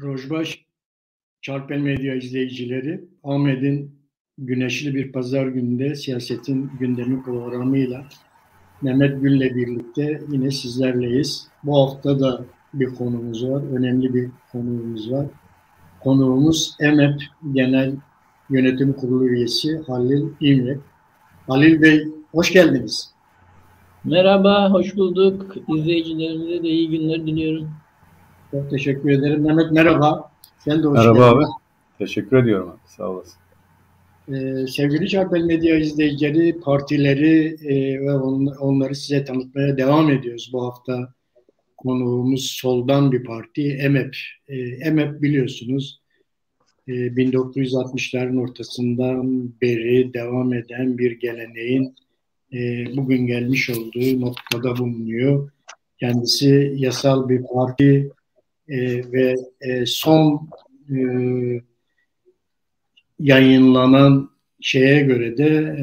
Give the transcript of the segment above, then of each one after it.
Rojbaş, Çarpel Medya izleyicileri, Ahmet'in güneşli bir pazar gününde siyasetin gündemi programıyla Mehmet Gül'le birlikte yine sizlerleyiz. Bu hafta da bir konumuz var, önemli bir konuğumuz var. Konuğumuz EMEP Genel Yönetim Kurulu üyesi Halil İmrek. Halil Bey, hoş geldiniz. Merhaba, hoş bulduk. İzleyicilerimize de iyi günler diliyorum. Çok teşekkür ederim. Mehmet merhaba. Sen de hoş Merhaba geldin. abi. Teşekkür ediyorum abi. Sağ olasın. Sevgili Çarpel Medya izleyicileri, partileri ve onları size tanıtmaya devam ediyoruz. Bu hafta konuğumuz soldan bir parti, EMEP. EMEP biliyorsunuz 1960'ların ortasından beri devam eden bir geleneğin bugün gelmiş olduğu noktada bulunuyor. Kendisi yasal bir parti ve son yayınlanan şeye göre de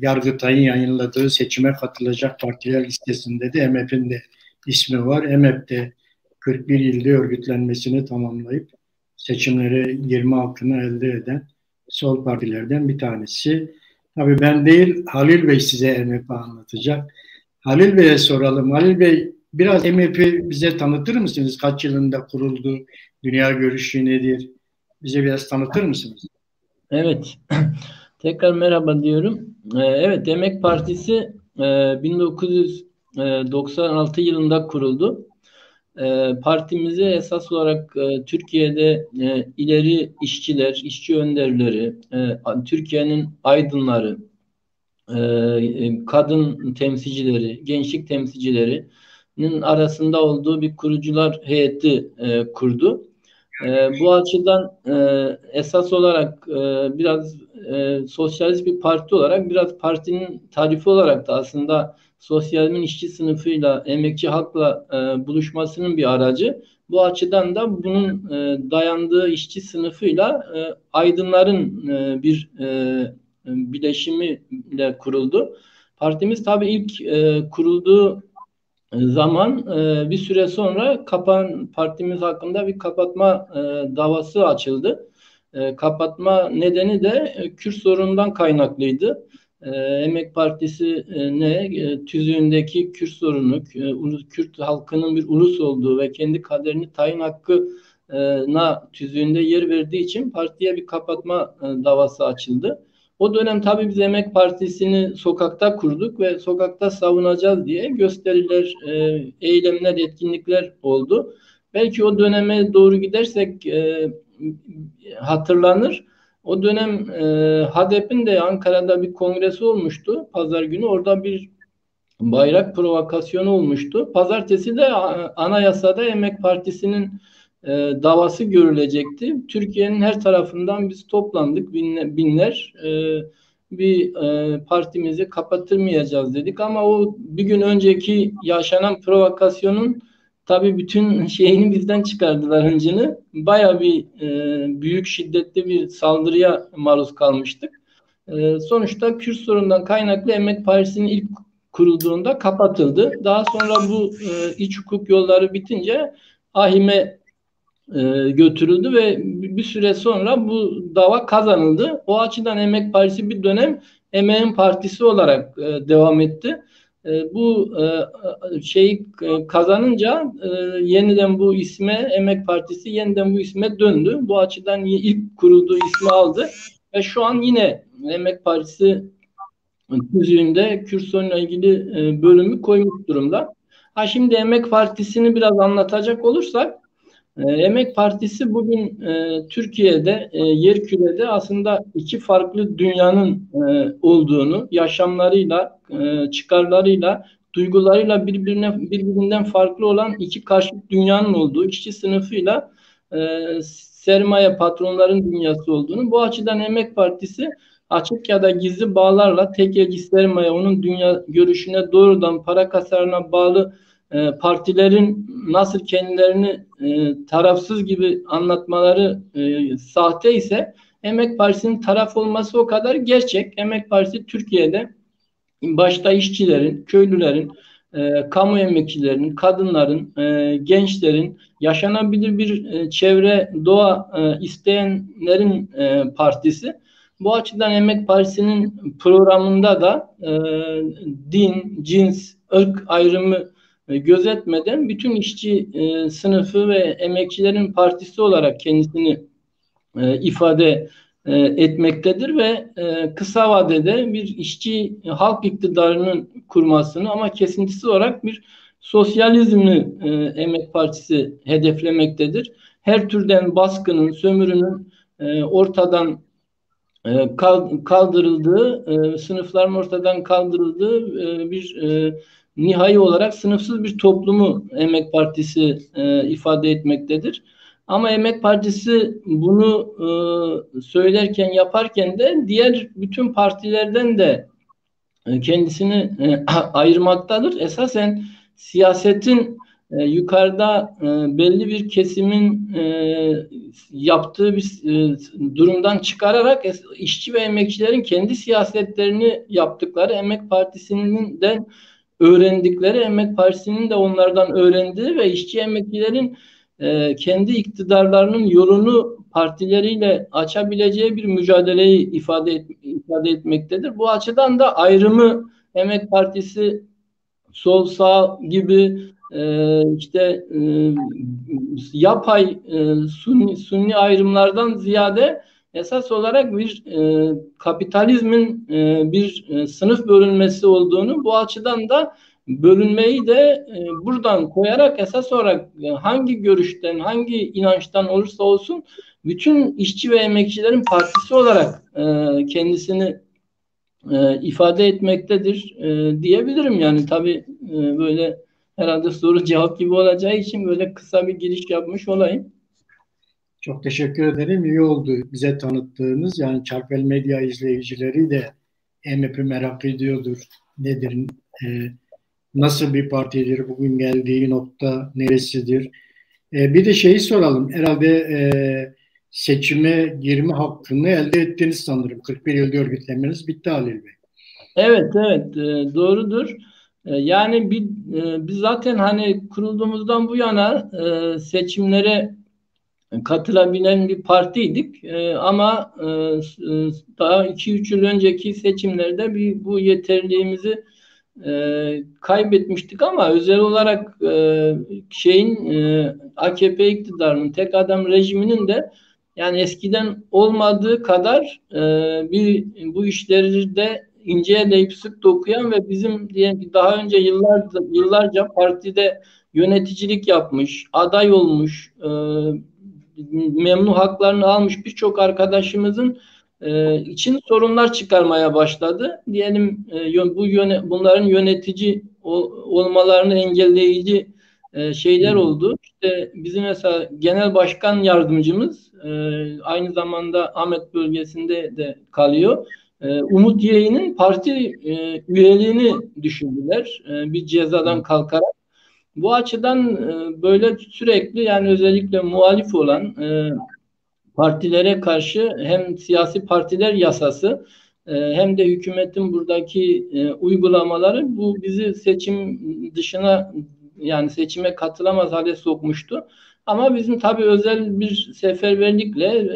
Yargıtay'ın yayınladığı seçime katılacak partiler listesinde de EMEP'in de ismi var. EMEP de 41 ilde örgütlenmesini tamamlayıp seçimlere girme hakkını elde eden sol partilerden bir tanesi. Tabii ben değil, Halil Bey size EMEP'i anlatacak. Halil Bey'e soralım. Halil Bey, biraz EMEP'i bize tanıtır mısınız? Kaç yılında kuruldu? Dünya görüşü nedir? Bize biraz tanıtır mısınız? Evet, tekrar merhaba diyorum. Evet, Emek Partisi 1996 yılında kuruldu. Partimizi esas olarak Türkiye'de ileri işçiler, işçi önderleri, Türkiye'nin aydınları, kadın temsilcileri, gençlik temsilcilerinin arasında olduğu bir kurucular heyeti kurdu. Bu açıdan esas olarak biraz sosyalist bir parti olarak, biraz partinin tarifi olarak da aslında sosyalizmin işçi sınıfıyla, emekçi halkla buluşmasının bir aracı. Bu açıdan da bunun dayandığı işçi sınıfıyla aydınların bir bileşimiyle kuruldu. Partimiz tabii ilk kurulduğu zaman bir süre sonra partimiz hakkında bir kapatma davası açıldı. Kapatma nedeni de Kürt sorunundan kaynaklıydı. Emek Partisi tüzüğündeki Kürt sorunu, Kürt halkının bir ulus olduğu ve kendi kaderini tayin hakkına tüzüğünde yer verdiği için partiye bir kapatma davası açıldı. O dönem tabii biz Emek Partisi'ni sokakta kurduk ve sokakta savunacağız diye gösteriler, eylemler, etkinlikler oldu. Belki o döneme doğru gidersek hatırlanır. O dönem HADEP'in de Ankara'da bir kongresi olmuştu pazar günü. Orada bir bayrak provokasyonu olmuştu. Pazartesi de anayasada Emek Partisi'nin davası görülecekti. Türkiye'nin her tarafından biz toplandık, binler. Partimizi kapatırmayacağız dedik ama o bir gün önceki yaşanan provokasyonun tabii bütün şeyini bizden çıkardılar, hıncını. Bayağı bir büyük, şiddetli bir saldırıya maruz kalmıştık. Sonuçta Kürt sorunundan kaynaklı Emek Partisi'nin ilk kurulduğunda kapatıldı. Daha sonra bu iç hukuk yolları bitince AİHM'e götürüldü ve bir süre sonra bu dava kazanıldı. O açıdan Emek Partisi bir dönem Emeğin Partisi olarak devam etti. Bu şeyi kazanınca yeniden bu isme, Emek Partisi yeniden bu isme döndü. Bu açıdan ilk kurulduğu ismi aldı ve şu an yine Emek Partisi tüzüğünde Kürt sorunuyla ilgili bölümü koymuş durumda. Şimdi Emek Partisi'ni biraz anlatacak olursak, Emek Partisi bugün Türkiye'de, yerkürede aslında iki farklı dünyanın olduğunu, yaşamlarıyla, çıkarlarıyla, duygularıyla birbirinden farklı olan iki karşıt dünyanın olduğu, işçi sınıfıyla sermaye patronların dünyası olduğunu, bu açıdan Emek Partisi açık ya da gizli bağlarla tekelci sermaye, onun dünya görüşüne doğrudan para kasarına bağlı partilerin nasıl kendilerini tarafsız gibi anlatmaları sahte ise, Emek Partisi'nin taraf olması o kadar gerçek. Emek Partisi Türkiye'de başta işçilerin, köylülerin, kamu emekçilerinin, kadınların, gençlerin, yaşanabilir bir çevre, doğa isteyenlerin partisi. Bu açıdan Emek Partisi'nin programında da din, cins, ırk ayrımı gözetmeden bütün işçi sınıfı ve emekçilerin partisi olarak kendisini ifade etmektedir ve kısa vadede bir işçi halk iktidarının kurmasını ama kesintisiz olarak bir sosyalizmi Emek Partisi hedeflemektedir. Her türden baskının, sömürünün ortadan kaldırıldığı, sınıfların ortadan kaldırıldığı bir nihai olarak sınıfsız bir toplumu Emek Partisi ifade etmektedir. Ama Emek Partisi bunu söylerken, yaparken de diğer bütün partilerden de kendisini ayırmaktadır. Esasen siyasetin yukarıda belli bir kesimin yaptığı bir durumdan çıkararak işçi ve emekçilerin kendi siyasetlerini yaptıkları, Emek Partisi'nin de öğrendikleri, Emek Partisi'nin de onlardan öğrendiği ve işçi emekçilerin kendi iktidarlarının yolunu partileriyle açabileceği bir mücadeleyi ifade etmektedir. Bu açıdan da ayrımı Emek Partisi sol sağ gibi yapay sunni ayrımlardan ziyade esas olarak bir kapitalizmin bir sınıf bölünmesi olduğunu, bu açıdan da bölünmeyi de buradan koyarak esas olarak hangi görüşten, hangi inançtan olursa olsun bütün işçi ve emekçilerin partisi olarak kendisini ifade etmektedir diyebilirim. Yani tabii böyle herhalde soru cevap gibi olacağı için böyle kısa bir giriş yapmış olayım. Çok teşekkür ederim. İyi oldu bize tanıttığınız. Yani Çarpel Medya izleyicileri de MHP merak ediyordur. Nedir? Nasıl bir partidir? Bugün geldiği nokta neresidir? Bir de şeyi soralım. Herhalde seçime girme hakkını elde ettiniz sanırım. 41 yılda örgütlemeniz bitti Halil Bey. Evet, doğrudur. Yani biz zaten hani kurulduğumuzdan bu yana seçimlere katılabilen bir partiydik. Ama daha 2-3 yıl önceki seçimlerde bu yeterliğimizi kaybetmiştik ama özel olarak AKP iktidarının tek adam rejiminin de yani eskiden olmadığı kadar bu işleri de inceleyip sık dokuyan ve bizim diyelim ki daha önce yıllarca partide yöneticilik yapmış, aday olmuş, memnun haklarını almış birçok arkadaşımızın için sorunlar çıkarmaya başladı. Diyelim bunların yönetici olmalarını engelleyici şeyler oldu. İşte bizim mesela genel başkan yardımcımız aynı zamanda Ahmet bölgesinde de kalıyor. Umut Yeğen'in parti üyeliğini düşündüler bir cezadan kalkarak. Bu açıdan böyle sürekli yani özellikle muhalif olan partilere karşı hem siyasi partiler yasası hem de hükümetin buradaki uygulamaları bu bizi seçim dışına yani seçime katılamaz hale sokmuştu. Ama bizim tabii özel bir seferberlikle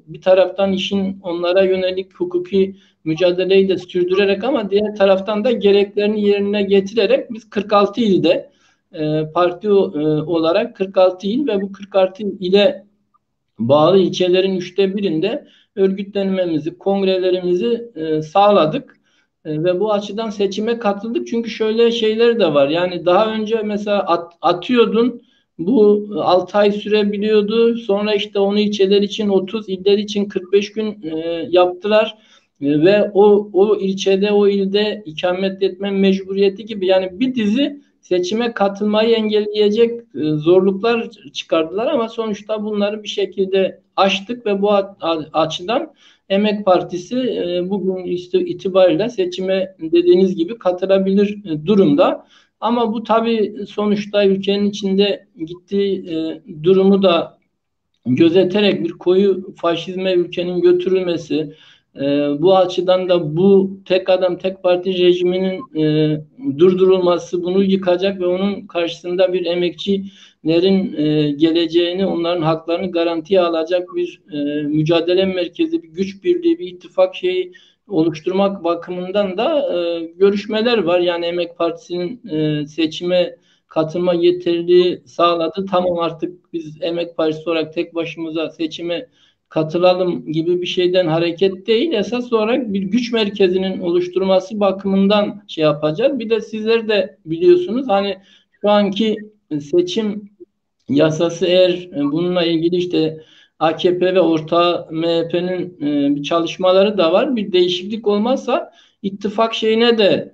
bir taraftan işin onlara yönelik hukuki mücadeleyi de sürdürerek ama diğer taraftan da gereklerini yerine getirerek biz 46 ilde parti olarak 46 il ve bu 46 ile bağlı ilçelerin 1/3'ünde örgütlenmemizi, kongrelerimizi sağladık. Ve bu açıdan seçime katıldık. Çünkü şöyle şeyler de var. Yani daha önce mesela atıyordun. Bu 6 ay sürebiliyordu. Sonra işte onu ilçeler için 30, iller için 45 gün yaptılar. Ve o ilçede, o ilde ikamet etme mecburiyeti gibi yani bir dizi seçime katılmayı engelleyecek zorluklar çıkardılar ama sonuçta bunları bir şekilde aştık ve bu açıdan Emek Partisi bugün itibariyle seçime dediğiniz gibi katılabilir durumda. Ama bu tabii sonuçta ülkenin içinde gittiği durumu da gözeterek bir koyu faşizme ülkenin götürülmesi, Bu açıdan da bu tek adam tek parti rejiminin durdurulması bunu yıkacak ve onun karşısında bir emekçilerin geleceğini, onların haklarını garantiye alacak bir mücadele merkezi, bir güç birliği, bir ittifak şeyi oluşturmak bakımından da görüşmeler var. Yani Emek Partisi'nin seçime katılma yeterliliği sağladı. Tamam, artık biz Emek Partisi olarak tek başımıza seçime katılalım gibi bir şeyden hareket değil. Esas olarak bir güç merkezinin oluşturması bakımından şey yapacağız. Bir de sizler de biliyorsunuz, hani şu anki seçim yasası, eğer bununla ilgili işte AKP ve ortağı MHP'nin bir çalışmaları da var. Bir değişiklik olmazsa ittifak şeyine de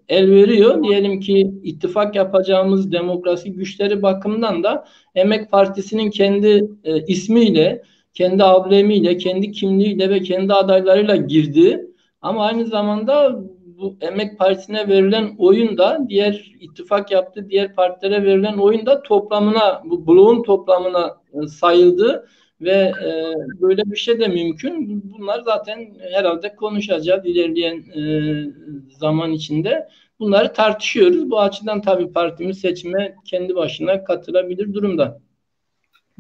el veriyor. Diyelim ki ittifak yapacağımız demokrasi güçleri bakımından da Emek Partisi'nin kendi ismiyle, kendi ablemiyle, kendi kimliğiyle ve kendi adaylarıyla girdi. Ama aynı zamanda bu Emek Partisi'ne verilen oyun da diğer ittifak yaptığı diğer partilere verilen oyun da toplamına, bu bloğun toplamına sayıldı ve böyle bir şey de mümkün. Bunlar zaten herhalde konuşacağız ilerleyen zaman içinde. Bunları tartışıyoruz. Bu açıdan tabii partimiz seçime kendi başına katılabilir durumda.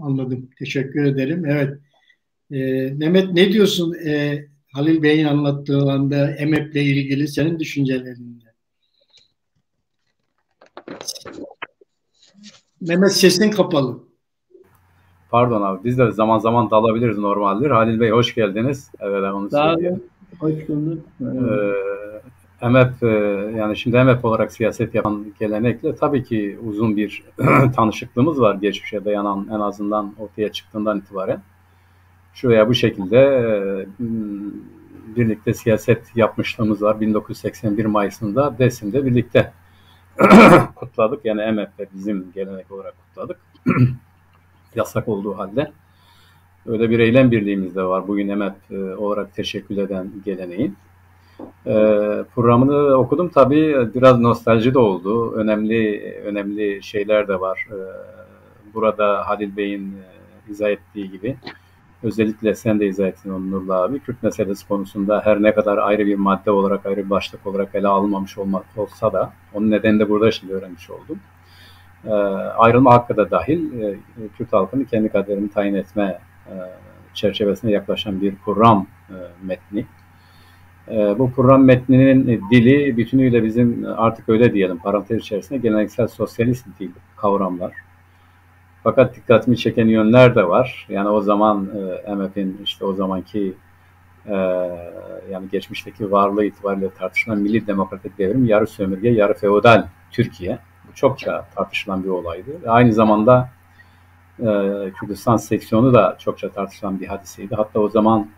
Anladım. Teşekkür ederim. Evet. Mehmet, ne diyorsun Halil Bey'in anlattığı anda EMEP'le ilgili senin düşüncelerinde? Mehmet, sesin kapalı. Pardon abi, biz de zaman zaman dalabiliriz, normaldir. Halil Bey, hoş geldiniz. Evet, onu söyleyeyim. Hoş bulduk. EMEP, yani şimdi EMEP olarak siyaset yapan gelenekle tabii ki uzun bir tanışıklığımız var, geçmişe dayanan, en azından ortaya çıktığından itibaren. Şu veya bu şekilde birlikte siyaset yapmışlığımız var. 1981 Mayıs'ında Dersim'de birlikte kutladık. Yani EMEP'te bizim gelenek olarak kutladık. Yasak olduğu halde. Öyle bir eylem birliğimiz de var. Bugün EMEP olarak teşekkür eden geleneğin. Programını okudum. Tabii biraz nostalji de oldu. Önemli şeyler de var. Burada Halil Bey'in izah ettiği gibi. Özellikle sen de izah ettin onu Nurullah abi. Kürt meselesi konusunda her ne kadar ayrı bir madde olarak, ayrı bir başlık olarak ele alınmamış olsa da onun nedeni de burada şimdi öğrenmiş oldum. Ayrılma hakkı da dahil Kürt halkını kendi kaderini tayin etme çerçevesine yaklaşan bir program metni. Bu program metninin dili bütünüyle bizim, artık öyle diyelim, parantez içerisinde geleneksel sosyalist dil kavramlar. Fakat dikkatimi çeken yönler de var. Yani o zaman EMEP'in işte o zamanki yani geçmişteki varlığı itibariyle tartışılan milli demokratik devrim, yarı sömürge, yarı feodal Türkiye. Bu çokça tartışılan bir olaydı. Aynı zamanda Kürdistan seksiyonu da çokça tartışılan bir hadiseydi. Hatta o zaman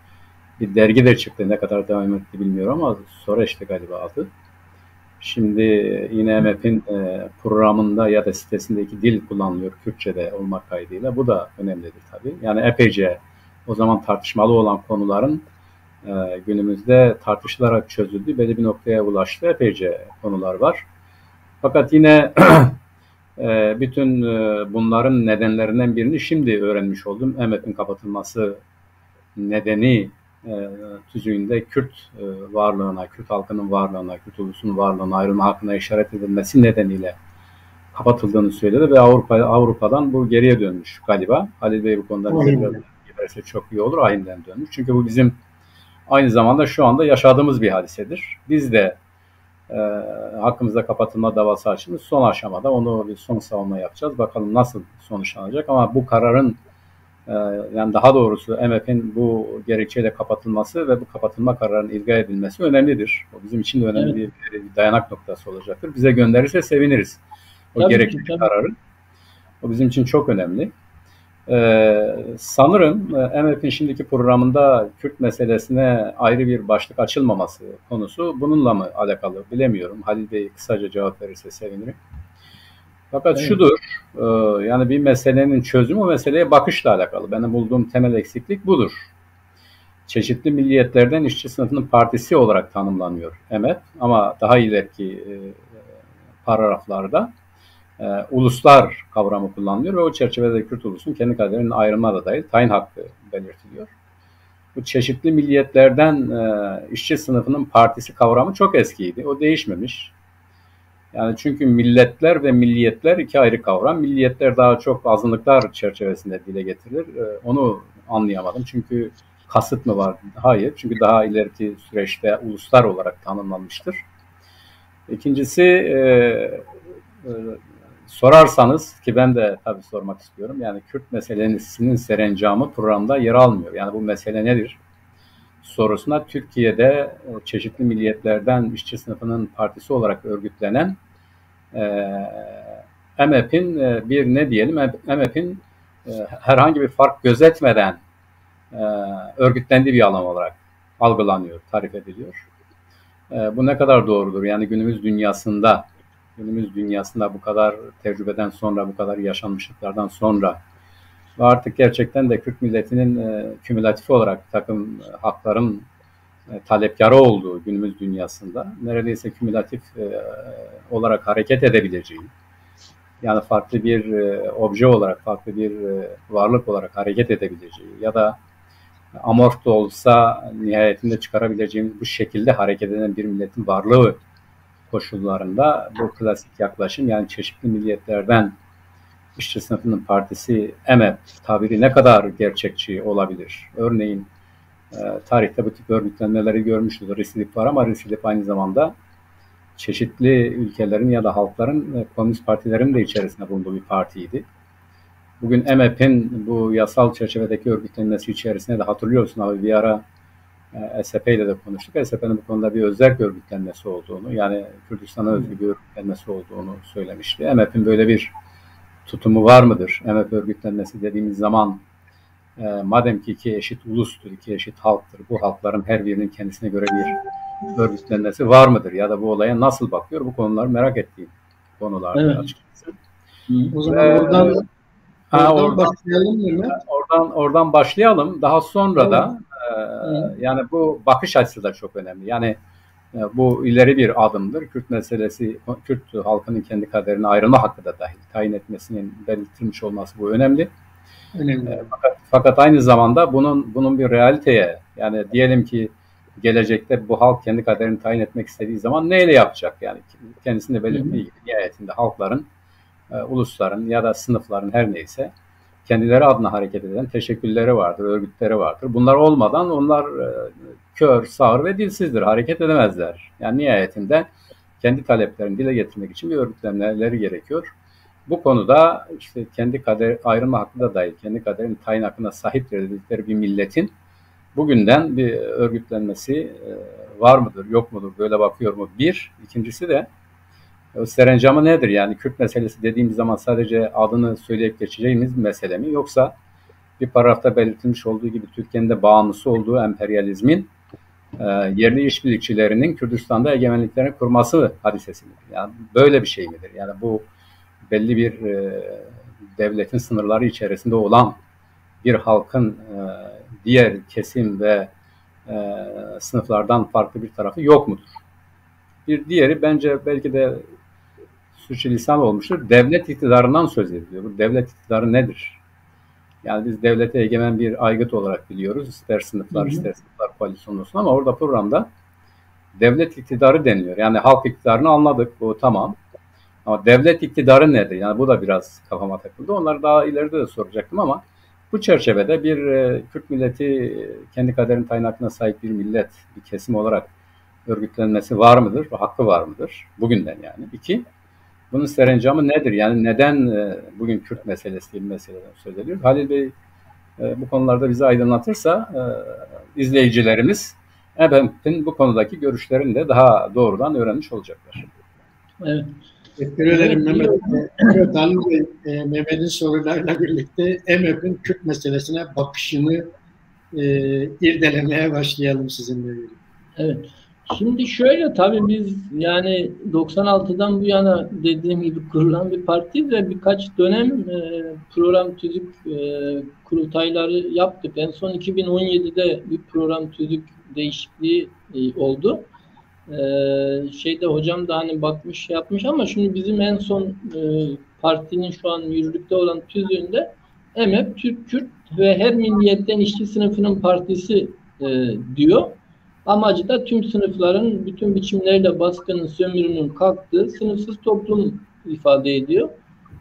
bir dergi de çıktı. Ne kadar devam etti bilmiyorum ama sonra işte galiba adı. Şimdi yine EMEP'in programında ya da sitesindeki dil kullanılıyor Kürtçe'de olmak kaydıyla. Bu da önemlidir tabii. Yani epeyce o zaman tartışmalı olan konuların günümüzde tartışılarak çözüldüğü, belli bir noktaya ulaştığı epeyce konular var. Fakat yine bütün bunların nedenlerinden birini şimdi öğrenmiş oldum. EMEP'in kapatılması nedeni tüzüğünde Kürt varlığına, Kürt halkının varlığına, Kürt ulusunun varlığına, ayrılma hakkına işaret edilmesi nedeniyle kapatıldığını söyledi ve Avrupa'dan bu geriye dönmüş galiba. Halil Bey bu konuda giderse çok iyi olur. Aynen dönmüş. Çünkü bu bizim aynı zamanda şu anda yaşadığımız bir hadisedir. Biz de hakkımızda kapatılma davası açılmış. Son aşamada onu bir son savunma yapacağız. Bakalım nasıl sonuçlanacak, ama bu kararın yani daha doğrusu EMEP'in bu gerekçeyle kapatılması ve bu kapatılma kararının ilga edilmesi önemlidir. O bizim için de önemli bir dayanak noktası olacaktır. Bize gönderirse seviniriz o gerekçeli kararı. O bizim için çok önemli. Sanırım EMEP'in şimdiki programında Kürt meselesine ayrı bir başlık açılmaması konusu bununla mı alakalı bilemiyorum. Halil Bey kısaca cevap verirse sevinirim. Fakat şudur, yani bir meselenin çözümü meseleye bakışla alakalı. Benim bulduğum temel eksiklik budur. Çeşitli milliyetlerden işçi sınıfının partisi olarak tanımlanıyor EMEP, ama daha ileriki paragraflarda uluslar kavramı kullanılıyor ve o çerçevede Kürt ulusunun kendi kaderinin ayrılma da dahil tayin hakkı belirtiliyor. bu çeşitli milliyetlerden işçi sınıfının partisi kavramı çok eskiydi. O değişmemiş. Yani çünkü milletler ve milliyetler iki ayrı kavram. Milliyetler daha çok azınlıklar çerçevesinde dile getirilir. Onu anlayamadım. Çünkü kasıt mı var? Hayır. Çünkü daha ileriki süreçte uluslar olarak tanımlanmıştır. İkincisi sorarsanız ki ben de tabii sormak istiyorum. Yani Kürt meselesinin serencamı programda yer almıyor. Yani bu mesele nedir? Sorusuna Türkiye'de çeşitli milliyetlerden işçi sınıfının partisi olarak örgütlenen MEP'in bir ne diyelim MEP'in herhangi bir fark gözetmeden örgütlendiği bir alan olarak algılanıyor, tarif ediliyor. Bu ne kadar doğrudur? Yani günümüz dünyasında bu kadar tecrübeden sonra, bu kadar yaşanmışlıklardan sonra ve artık gerçekten de Kürt milletinin kümülatif olarak takım hakların talepkarı olduğu günümüz dünyasında neredeyse kümülatif olarak hareket edebileceği, yani farklı bir obje olarak, farklı bir varlık olarak hareket edebileceği ya da amorf da olsa nihayetinde çıkarabileceğimiz bu şekilde hareket eden bir milletin varlığı koşullarında bu klasik yaklaşım, yani çeşitli milliyetlerden işçi sınıfının partisi MEP tabiri ne kadar gerçekçi olabilir? Örneğin tarihte bu tip örgütlenmeleri görmüşüzdür. RİSİDİP var ama RİSİDİP aynı zamanda çeşitli ülkelerin ya da halkların komünist partilerin de içerisinde bulunduğu bir partiydi. Bugün MEP'in bu yasal çerçevedeki örgütlenmesi içerisinde de hatırlıyorsun abi, bir ara SHP ile de konuştuk. SHP'nin bu konuda bir özerk örgütlenmesi olduğunu, yani Kürdistan'a özgü bir örgütlenmesi olduğunu söylemişti. MEP'in böyle bir tutumu var mıdır? MEP örgütlenmesi dediğimiz zaman madem ki iki eşit ulustur, iki eşit halktır, bu halkların her birinin kendisine göre bir örgütlenmesi var mıdır? Ya da bu olaya nasıl bakıyor? Bu konuları merak ettiğim konular evet. açıkçası. O zaman oradan başlayalım mı? Oradan başlayalım. Daha sonra da yani bu bakış açısı da çok önemli. Yani bu ileri bir adımdır. Kürt meselesi, Kürt halkının kendi kaderine ayrılma hakkı da dahil tayin etmesinin belirtilmiş olması bu önemli. Fakat aynı zamanda bunun bir realiteye, yani diyelim ki gelecekte bu halk kendi kaderini tayin etmek istediği zaman neyle yapacak? Yani kendisinde belirttiği gibi nihayetinde halkların, ulusların ya da sınıfların her neyse kendileri adına hareket eden teşekkülleri vardır, örgütleri vardır. Bunlar olmadan onlar kör, sağır ve dilsizdir, hareket edemezler. Yani nihayetinde kendi taleplerini dile getirmek için bir örgütlenmeleri gerekiyor. Bu konuda işte kendi kader ayrılma hakkı da dahil, kendi kaderin tayin hakkına sahiptir dedikleri bir milletin bugünden bir örgütlenmesi var mıdır, yok mudur, böyle bakıyor mu? Bir. İkincisi de serencamı nedir? Yani Kürt meselesi dediğimiz zaman sadece adını söyleyip geçeceğimiz mesele mi? Yoksa bir paragrafta belirtilmiş olduğu gibi Türkiye'nin de bağımlısı olduğu emperyalizmin yerli işbirlikçilerinin Kürdistan'da egemenliklerini kurması hadisesi midir? Yani böyle bir şey midir? Yani bu belli bir devletin sınırları içerisinde olan bir halkın diğer kesim ve sınıflardan farklı bir tarafı yok mudur? Bir diğeri bence belki de sürçülisan olmuştur. Devlet iktidarından söz ediliyor. Bu devlet iktidarı nedir? Yani biz devlete egemen bir aygıt olarak biliyoruz. İster sınıflar, ister sınıflar koalisyonu olsun, ama orada programda devlet iktidarı deniliyor. Yani halk iktidarını anladık, bu tamam. Ama devlet iktidarı nedir? Yani bu da biraz kafama takıldı. Onları daha ileride de soracaktım ama bu çerçevede bir Kürt milleti kendi kaderin tayin hakkına sahip bir millet, bir kesim olarak örgütlenmesi var mıdır? Hakkı var mıdır? Bugünden yani. İki, bunun serencamı nedir? Yani neden bugün Kürt meselesi diye bir meseleden söz ediyor? Halil Bey bu konularda bizi aydınlatırsa izleyicilerimiz EBEM'in bu konudaki görüşlerini de daha doğrudan öğrenmiş olacaklar. Evet. Teşekkür ederim Mehmet. Evet, Halil Bey, Mehmet'in sorularla birlikte MEP'in Kürt meselesine bakışını irdelemeye başlayalım sizinle birlikte. Evet. Şimdi şöyle, tabii biz yani 96'dan bu yana dediğim gibi kurulan bir parti ve birkaç dönem program tüzük kurultayları yaptık. En son 2017'de bir program tüzük değişikliği oldu. Hocam da hani bakmış yapmış ama şimdi bizim en son partinin şu an yürürlükte olan tüzüğünde MEP Türk, Kürt ve her milliyetten işçi sınıfının partisi diyor. Amacı da tüm sınıfların bütün biçimleriyle baskının, sömürünün kalktığı sınıfsız toplum ifade ediyor.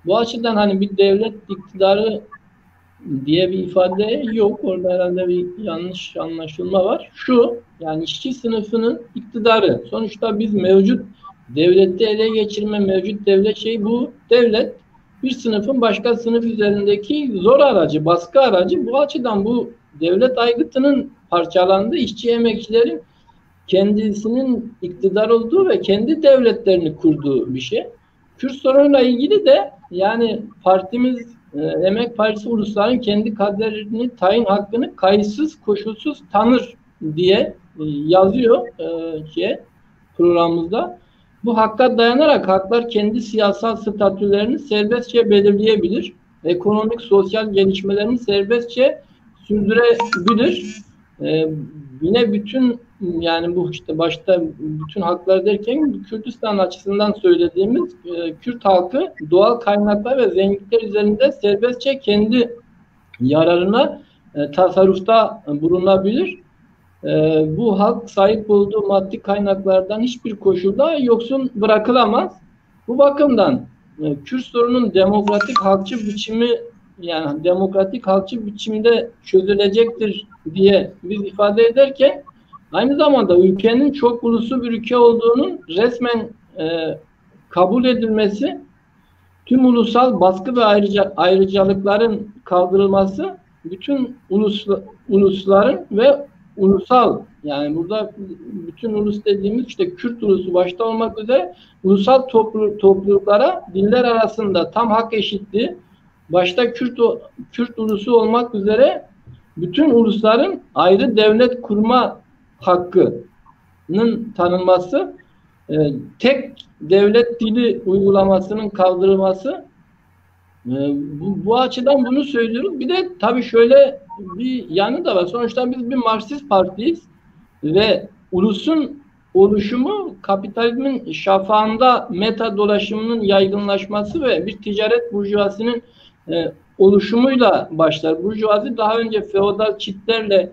Bu açıdan hani bir devlet iktidarı diye bir ifade yok. Orada herhalde bir yanlış anlaşılma var. Şu, yani işçi sınıfının iktidarı. Sonuçta biz mevcut devlette ele geçirme, mevcut devlet bu devlet bir sınıfın başka sınıf üzerindeki zor aracı, baskı aracı. Bu açıdan bu devlet aygıtının parçalandığı, işçi emekçilerin kendisinin iktidar olduğu ve kendi devletlerini kurduğu bir şey. Kürt sorunuyla ilgili de yani partimiz Emek Partisi ulusların kendi kaderini, tayin hakkını kayıtsız, koşulsuz tanır diye yazıyor programımızda. Bu hakka dayanarak haklar kendi siyasal statülerini serbestçe belirleyebilir. Ekonomik, sosyal gelişmelerini serbestçe sürdürebilir. Yine bütün yani bu işte başta bütün haklar derken Kürdistan açısından söylediğimiz Kürt halkı doğal kaynaklar ve zenginlikler üzerinde serbestçe kendi yararına tasarrufta bulunabilir. Bu halk sahip olduğu maddi kaynaklardan hiçbir koşulda yoksun bırakılamaz. Bu bakımdan Kürt sorunun demokratik halkçı biçimi yani demokratik halkçı biçimde çözülecektir diye biz ifade ederken aynı zamanda ülkenin çok uluslu bir ülke olduğunun resmen kabul edilmesi, tüm ulusal baskı ve ayrıcalıkların kaldırılması, bütün ulusların ve ulusal yani burada bütün ulus dediğimiz işte Kürt ulusu başta olmak üzere ulusal topluluklara diller arasında tam hak eşitliği başta Kürt ulusu olmak üzere bütün ulusların ayrı devlet kurma hakkının tanınması, tek devlet dili uygulamasının kaldırılması, bu açıdan bunu söylüyoruz. Bir de tabii şöyle bir yanı da var. Sonuçta biz bir Marksist partiyiz ve ulusun oluşumu kapitalizmin şafağında meta dolaşımının yaygınlaşması ve bir ticaret burjuvazinin oluşumuyla başlar. Burjuvazi daha önce feodal çitlerle,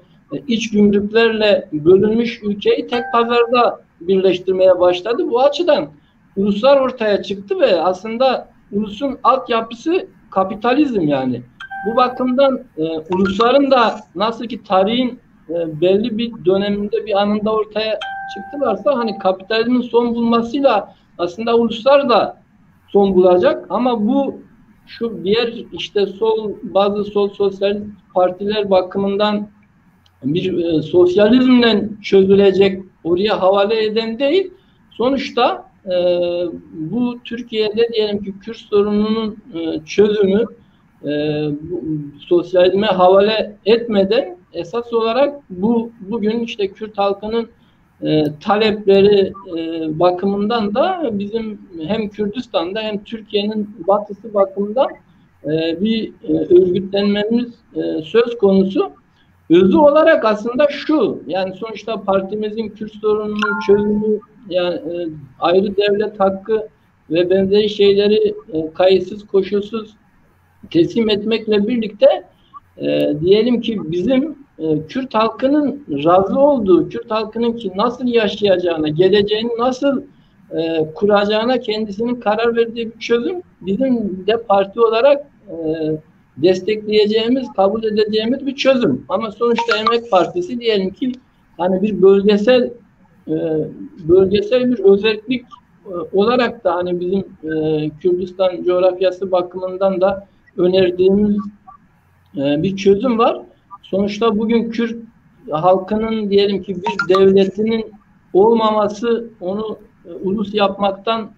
iç gümrüklerle bölünmüş ülkeyi tek pazarda birleştirmeye başladı. Bu açıdan uluslar ortaya çıktı ve aslında ulusun altyapısı kapitalizm yani. Bu bakımdan ulusların da nasıl ki tarihin belli bir döneminde bir anında ortaya çıktılarsa hani kapitalizmin son bulmasıyla aslında uluslar da son bulacak ama bu şu diğer işte bazı sol sosyalist partiler bakımından bir sosyalizmle çözülecek oraya havale eden değil. Sonuçta bu Türkiye'de diyelim ki Kürt sorununun çözümü sosyalizme havale etmeden esas olarak bugün işte Kürt halkının talepleri bakımından da bizim hem Kürdistan'da hem Türkiye'nin batısı bakımından bir örgütlenmemiz söz konusu. Özü olarak aslında şu, yani sonuçta partimizin Kürt sorununun çözümü, yani ayrı devlet hakkı ve benzeri şeyleri kayıtsız, koşulsuz teslim etmekle birlikte diyelim ki bizim Kürt halkının razı olduğu, Kürt halkının ki nasıl yaşayacağına, geleceğini nasıl kuracağına kendisinin karar verdiği bir çözüm bizim de parti olarak destekleyeceğimiz, kabul edeceğimiz bir çözüm. Ama sonuçta Emek Partisi diyelim ki hani bir bölgesel bir özellik olarak da hani bizim Kürdistan coğrafyası bakımından da önerdiğimiz bir çözüm var. Sonuçta bugün Kürt halkının diyelim ki bir devletinin olmaması onu ulus yapmaktan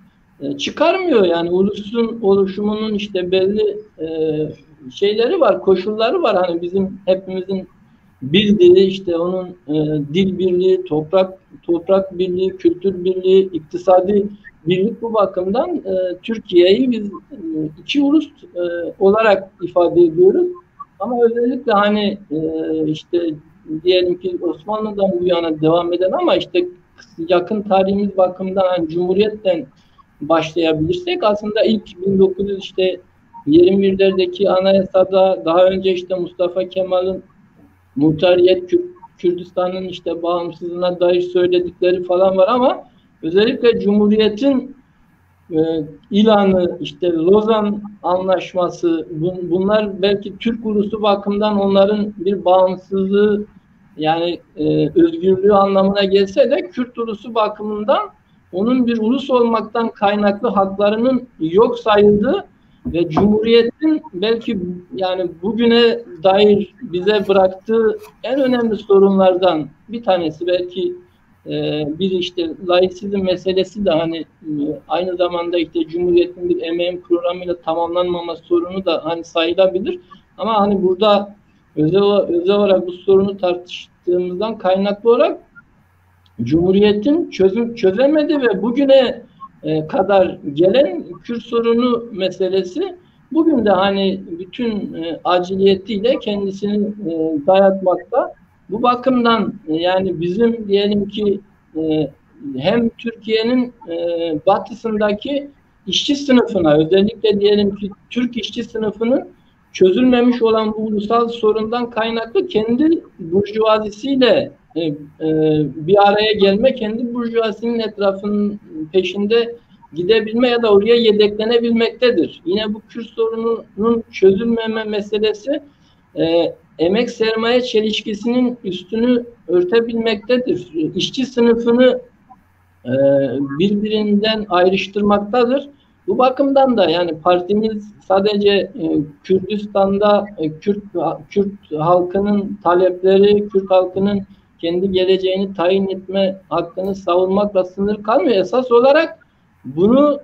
çıkarmıyor. Yani ulusun oluşumunun işte belli şeyleri var, koşulları var. Hani bizim hepimizin bildiği işte onun dil birliği, toprak birliği, kültür birliği, iktisadi birlik bu bakımdan Türkiye'yi biz iki ulus olarak ifade ediyoruz. Ama özellikle hani işte diyelim ki Osmanlı'dan bu yana devam eden ama işte yakın tarihimiz bakımından hani Cumhuriyet'ten başlayabilirsek aslında ilk 1921'lerdeki anayasada daha önce işte Mustafa Kemal'in muhtariyet Kürdistan'ın işte bağımsızlığına dair söyledikleri falan var ama özellikle Cumhuriyet'in ilanı, işte Lozan Anlaşması, bunlar belki Türk ulusu bakımından onların bir bağımsızlığı, yani özgürlüğü anlamına gelse de Kürt ulusu bakımından onun bir ulus olmaktan kaynaklı haklarının yok sayıldığı ve Cumhuriyet'in belki yani bugüne dair bize bıraktığı en önemli sorunlardan bir tanesi, belki bir işte laiksizm meselesi de hani aynı zamanda işte Cumhuriyet'in bir emeğin programıyla tamamlanmaması sorunu da hani sayılabilir. Ama hani burada özel olarak bu sorunu tartıştığımızdan kaynaklı olarak Cumhuriyet'in çözemedi ve bugüne kadar gelen Kürt sorunu meselesi bugün de hani bütün aciliyetiyle kendisini dayatmakta. Bu bakımdan yani bizim diyelim ki hem Türkiye'nin batısındaki işçi sınıfına, özellikle diyelim ki Türk işçi sınıfının çözülmemiş olan bu ulusal sorundan kaynaklı kendi burjuvazisiyle bir araya gelme, kendi burjuvazisinin etrafının peşinde gidebilme ya da oraya yedeklenebilmektedir. Yine bu Kürt sorununun çözülmeme meselesi emek sermaye çelişkisinin üstünü örtebilmektedir. İşçi sınıfını birbirinden ayrıştırmaktadır. Bu bakımdan da yani partimiz sadece Kürdistan'da Kürt halkının talepleri, Kürt halkının kendi geleceğini tayin etme hakkını savunmakla sınır kalmıyor. Esas olarak bunu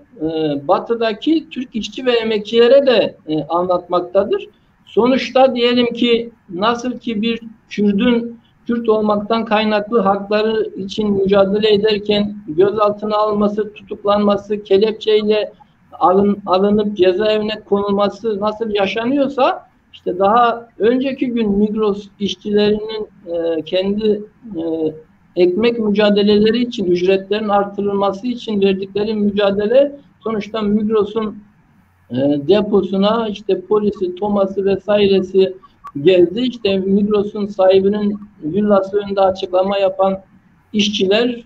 batıdaki Türk işçi ve emekçilere de anlatmaktadır. Sonuçta diyelim ki nasıl ki bir Kürt'ün Kürt olmaktan kaynaklı hakları için mücadele ederken gözaltına alınması, tutuklanması, kelepçeyle alınıp cezaevine konulması nasıl yaşanıyorsa, işte daha önceki gün Migros işçilerinin kendi ekmek mücadeleleri için, ücretlerin artırılması için verdikleri mücadele sonuçta Migros'un deposuna işte polisi, Thomas'ı vesairesi geldi. İşte Migros'un sahibinin villası önünde açıklama yapan işçiler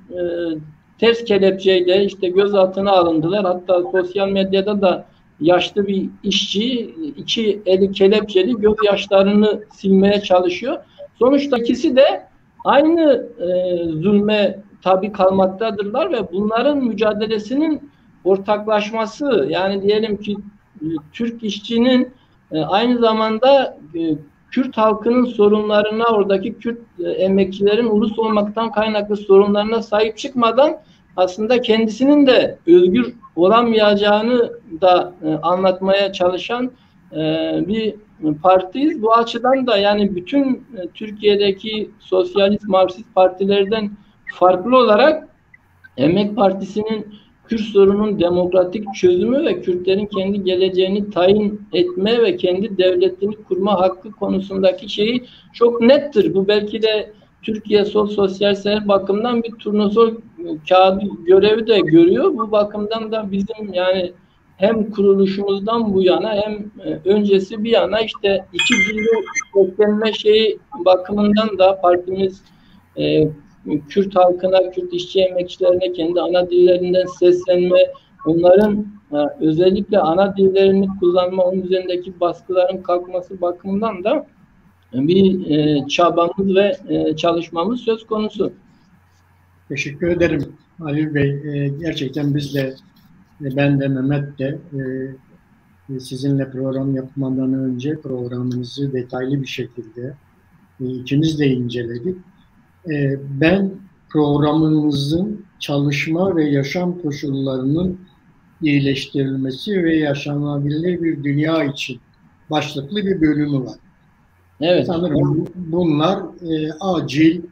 ters kelepçeyle işte gözaltına alındılar. Hatta sosyal medyada da yaşlı bir işçi iki eli kelepçeli gözyaşlarını silmeye çalışıyor. Sonuçta ikisi de aynı zulme tabi kalmaktadırlar ve bunların mücadelesinin ortaklaşması, yani diyelim ki Türk işçinin aynı zamanda Kürt halkının sorunlarına, oradaki Kürt emekçilerin ulus olmaktan kaynaklı sorunlarına sahip çıkmadan aslında kendisinin de özgür olamayacağını da anlatmaya çalışan bir partiyiz. Bu açıdan da yani bütün Türkiye'deki sosyalist, Marksist partilerden farklı olarak Emek Partisi'nin Kürt sorunun demokratik çözümü ve Kürtlerin kendi geleceğini tayin etme ve kendi devletini kurma hakkı konusundaki şeyi çok nettir. Bu belki de Türkiye sosyal bakımdan bir turnusol kağıdı görevi de görüyor. Bu bakımdan da bizim yani hem kuruluşumuzdan bu yana hem öncesi bir yana işte iki dilli köklenme şeyi bakımından da partimiz Kürt halkına, Kürt işçi emekçilerine kendi ana dillerinden seslenme, onların özellikle ana dillerini kullanma, onun üzerindeki baskıların kalkması bakımından da bir çabamız ve çalışmamız söz konusu. Teşekkür ederim Halil Bey. Gerçekten biz de, ben de Mehmet de sizinle program yapmadan önce programınızı detaylı bir şekilde ikimiz de inceledik. Ben programımızın çalışma ve yaşam koşullarının iyileştirilmesi ve yaşanabilir bir dünya için başlıklı bir bölümü var. Evet. Sanırım bunlar acil,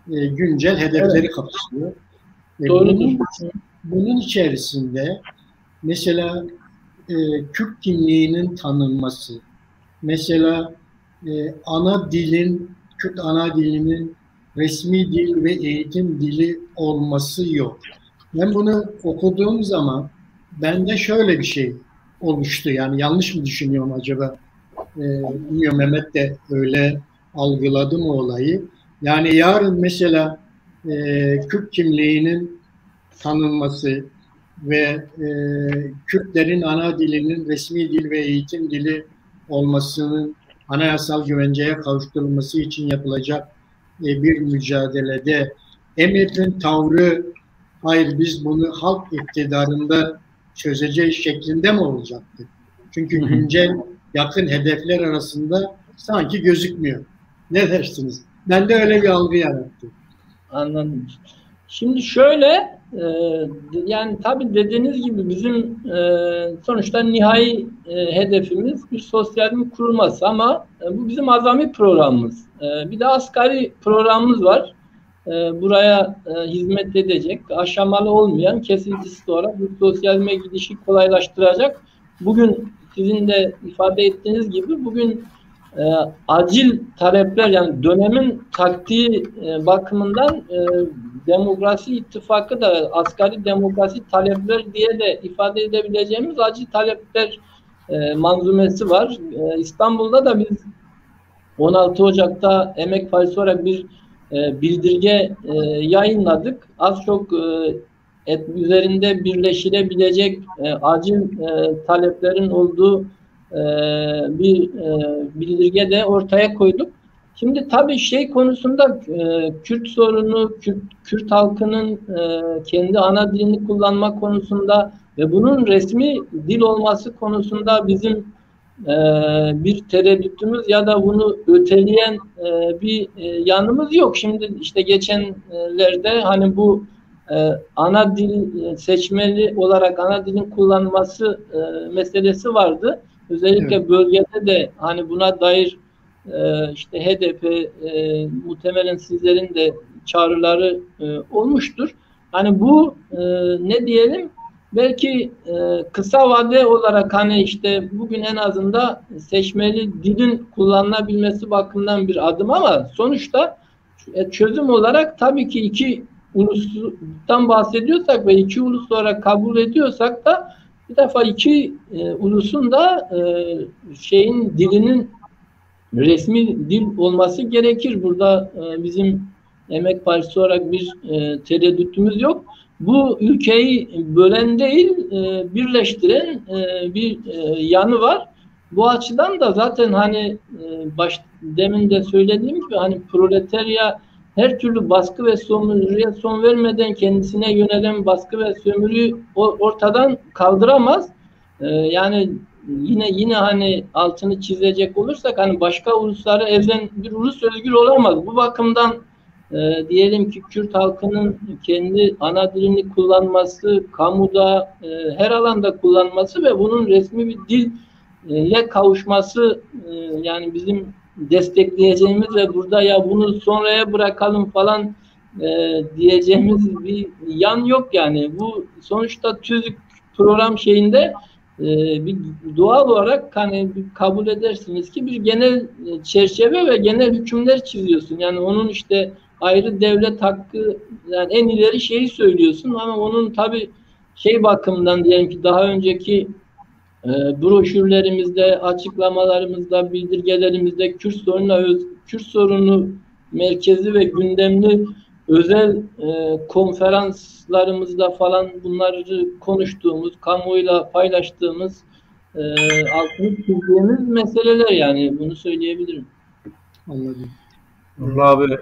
güncel hedefleri kapsıyor. Bunun içerisinde mesela Kürt kimliğinin tanınması, mesela Kürt ana dilinin resmi dil ve eğitim dili olması yok. Ben bunu okuduğum zaman bende şöyle bir şey oluştu. Yani yanlış mı düşünüyorum acaba? Bilmiyorum, Mehmet de öyle algıladı mı olayı? Yani yarın mesela Kürt kimliğinin tanınması ve Kürtlerin ana dilinin resmi dil ve eğitim dili olmasının anayasal güvenceye kavuşturulması için yapılacak bir mücadelede MHP'nin tavrı hayır biz bunu halk iktidarında çözeceğiz şeklinde mi olacaktı? Çünkü güncel yakın hedefler arasında sanki gözükmüyor. Ne dersiniz? Ben de öyle bir algı yarattı. Anladım. Şimdi şöyle yani tabii dediğiniz gibi bizim sonuçta nihai hedefimiz bir sosyalizmin kurulması ama bu bizim azami programımız. Bir de asgari programımız var. Buraya hizmet edecek, aşamalı olmayan, kesintisiz olarak bir sosyalizme gidişi kolaylaştıracak. Bugün sizin de ifade ettiğiniz gibi bugün acil talepler yani dönemin taktiği bakımından demokrasi ittifakı da asgari demokrasi talepler diye de ifade edebileceğimiz acil talepler manzumesi var. İstanbul'da da biz 16 Ocak'ta Emek Partisi olarak bir bildirge yayınladık. Az çok üzerinde birleşilebilecek acil taleplerin olduğu bir bildirge de ortaya koyduk. Şimdi tabii şey konusunda Kürt sorunu, Kürt halkının kendi ana dilini kullanma konusunda ve bunun resmi dil olması konusunda bizim bir tereddütümüz ya da bunu öteleyen bir yanımız yok. Şimdi işte geçenlerde hani bu ana dil seçmeli olarak ana dilin kullanılması meselesi vardı. Özellikle evet. Bölgede de hani buna dair işte HDP muhtemelen sizlerin de çağrıları olmuştur. Hani bu ne diyelim belki kısa vade olarak hani işte bugün en azından seçmeli dilin kullanılabilmesi bakımından bir adım ama sonuçta çözüm olarak tabii ki iki ulustan bahsediyorsak ve iki ulus olarak kabul ediyorsak da bir defa iki ulusun da şeyin dilinin resmi dil olması gerekir. Burada bizim Emek Partisi olarak bir tereddütümüz yok. Bu ülkeyi bölen değil, birleştiren bir yanı var. Bu açıdan da zaten hani demin de söylediğim gibi hani proletarya her türlü baskı ve sömürüye son vermeden kendisine yönelen baskı ve sömürüyü ortadan kaldıramaz. Yani yine hani altını çizecek olursak hani başka ulusları ezen bir ulus özgür olamaz. Bu bakımdan diyelim ki Kürt halkının kendi ana dilini kullanması, kamuda her alanda kullanması ve bunun resmi bir dille kavuşması yani bizim destekleyeceğimiz ve burada ya bunu sonraya bırakalım falan diyeceğimiz bir yan yok yani. Bu sonuçta TÜZÜK program şeyinde bir doğal olarak hani kabul edersiniz ki bir genel çerçeve ve genel hükümler çiziyorsun. Yani onun işte ayrı devlet hakkı yani en ileri şeyi söylüyorsun ama onun tabii şey bakımından diyelim ki daha önceki broşürlerimizde, açıklamalarımızda, bildirgelerimizde Kürt sorunu merkezi ve gündemli özel konferanslarımızda falan bunları konuştuğumuz, kamuoyuyla paylaştığımız altını çizdiğimiz meseleler yani bunu söyleyebilirim. Anladım. Nurullah abi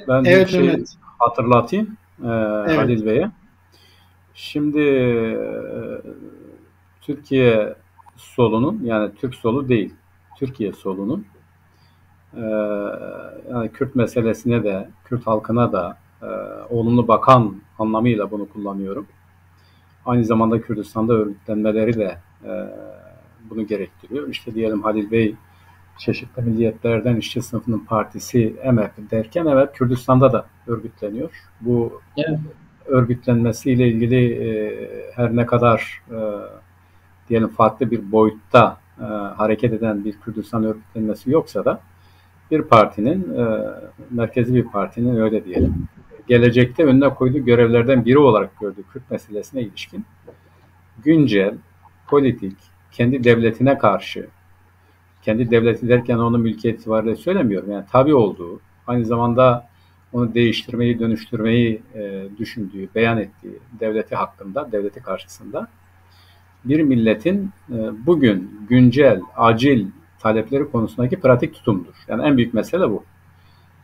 ben evet, bir şey evet. hatırlatayım Evet. Halil Bey'e. Şimdi Türkiye solunun yani Türk solu değil, Türkiye solunun yani Kürt meselesine de, Kürt halkına da olumlu bakan anlamıyla bunu kullanıyorum. Aynı zamanda Kürdistan'da örgütlenmeleri de bunu gerektiriyor. İşte diyelim Halil Bey çeşitli milliyetlerden işçi sınıfının partisi MHP derken evet Kürdistan'da da örgütleniyor. Bu evet. Örgütlenmesiyle ilgili her ne kadar diyelim farklı bir boyutta hareket eden bir Kürdistan örgütlenmesi yoksa da bir partinin, merkezi bir partinin öyle diyelim, gelecekte önüne koyduğu görevlerden biri olarak gördüğü Kürt meselesine ilişkin güncel, politik, kendi devletine karşı, kendi devleti derken onun mülkiyet itibariyle söylemiyorum, yani tabi olduğu aynı zamanda onu değiştirmeyi, dönüştürmeyi düşündüğü, beyan ettiği devleti hakkında, devleti karşısında bir milletin bugün güncel, acil talepleri konusundaki pratik tutumudur. Yani en büyük mesele bu.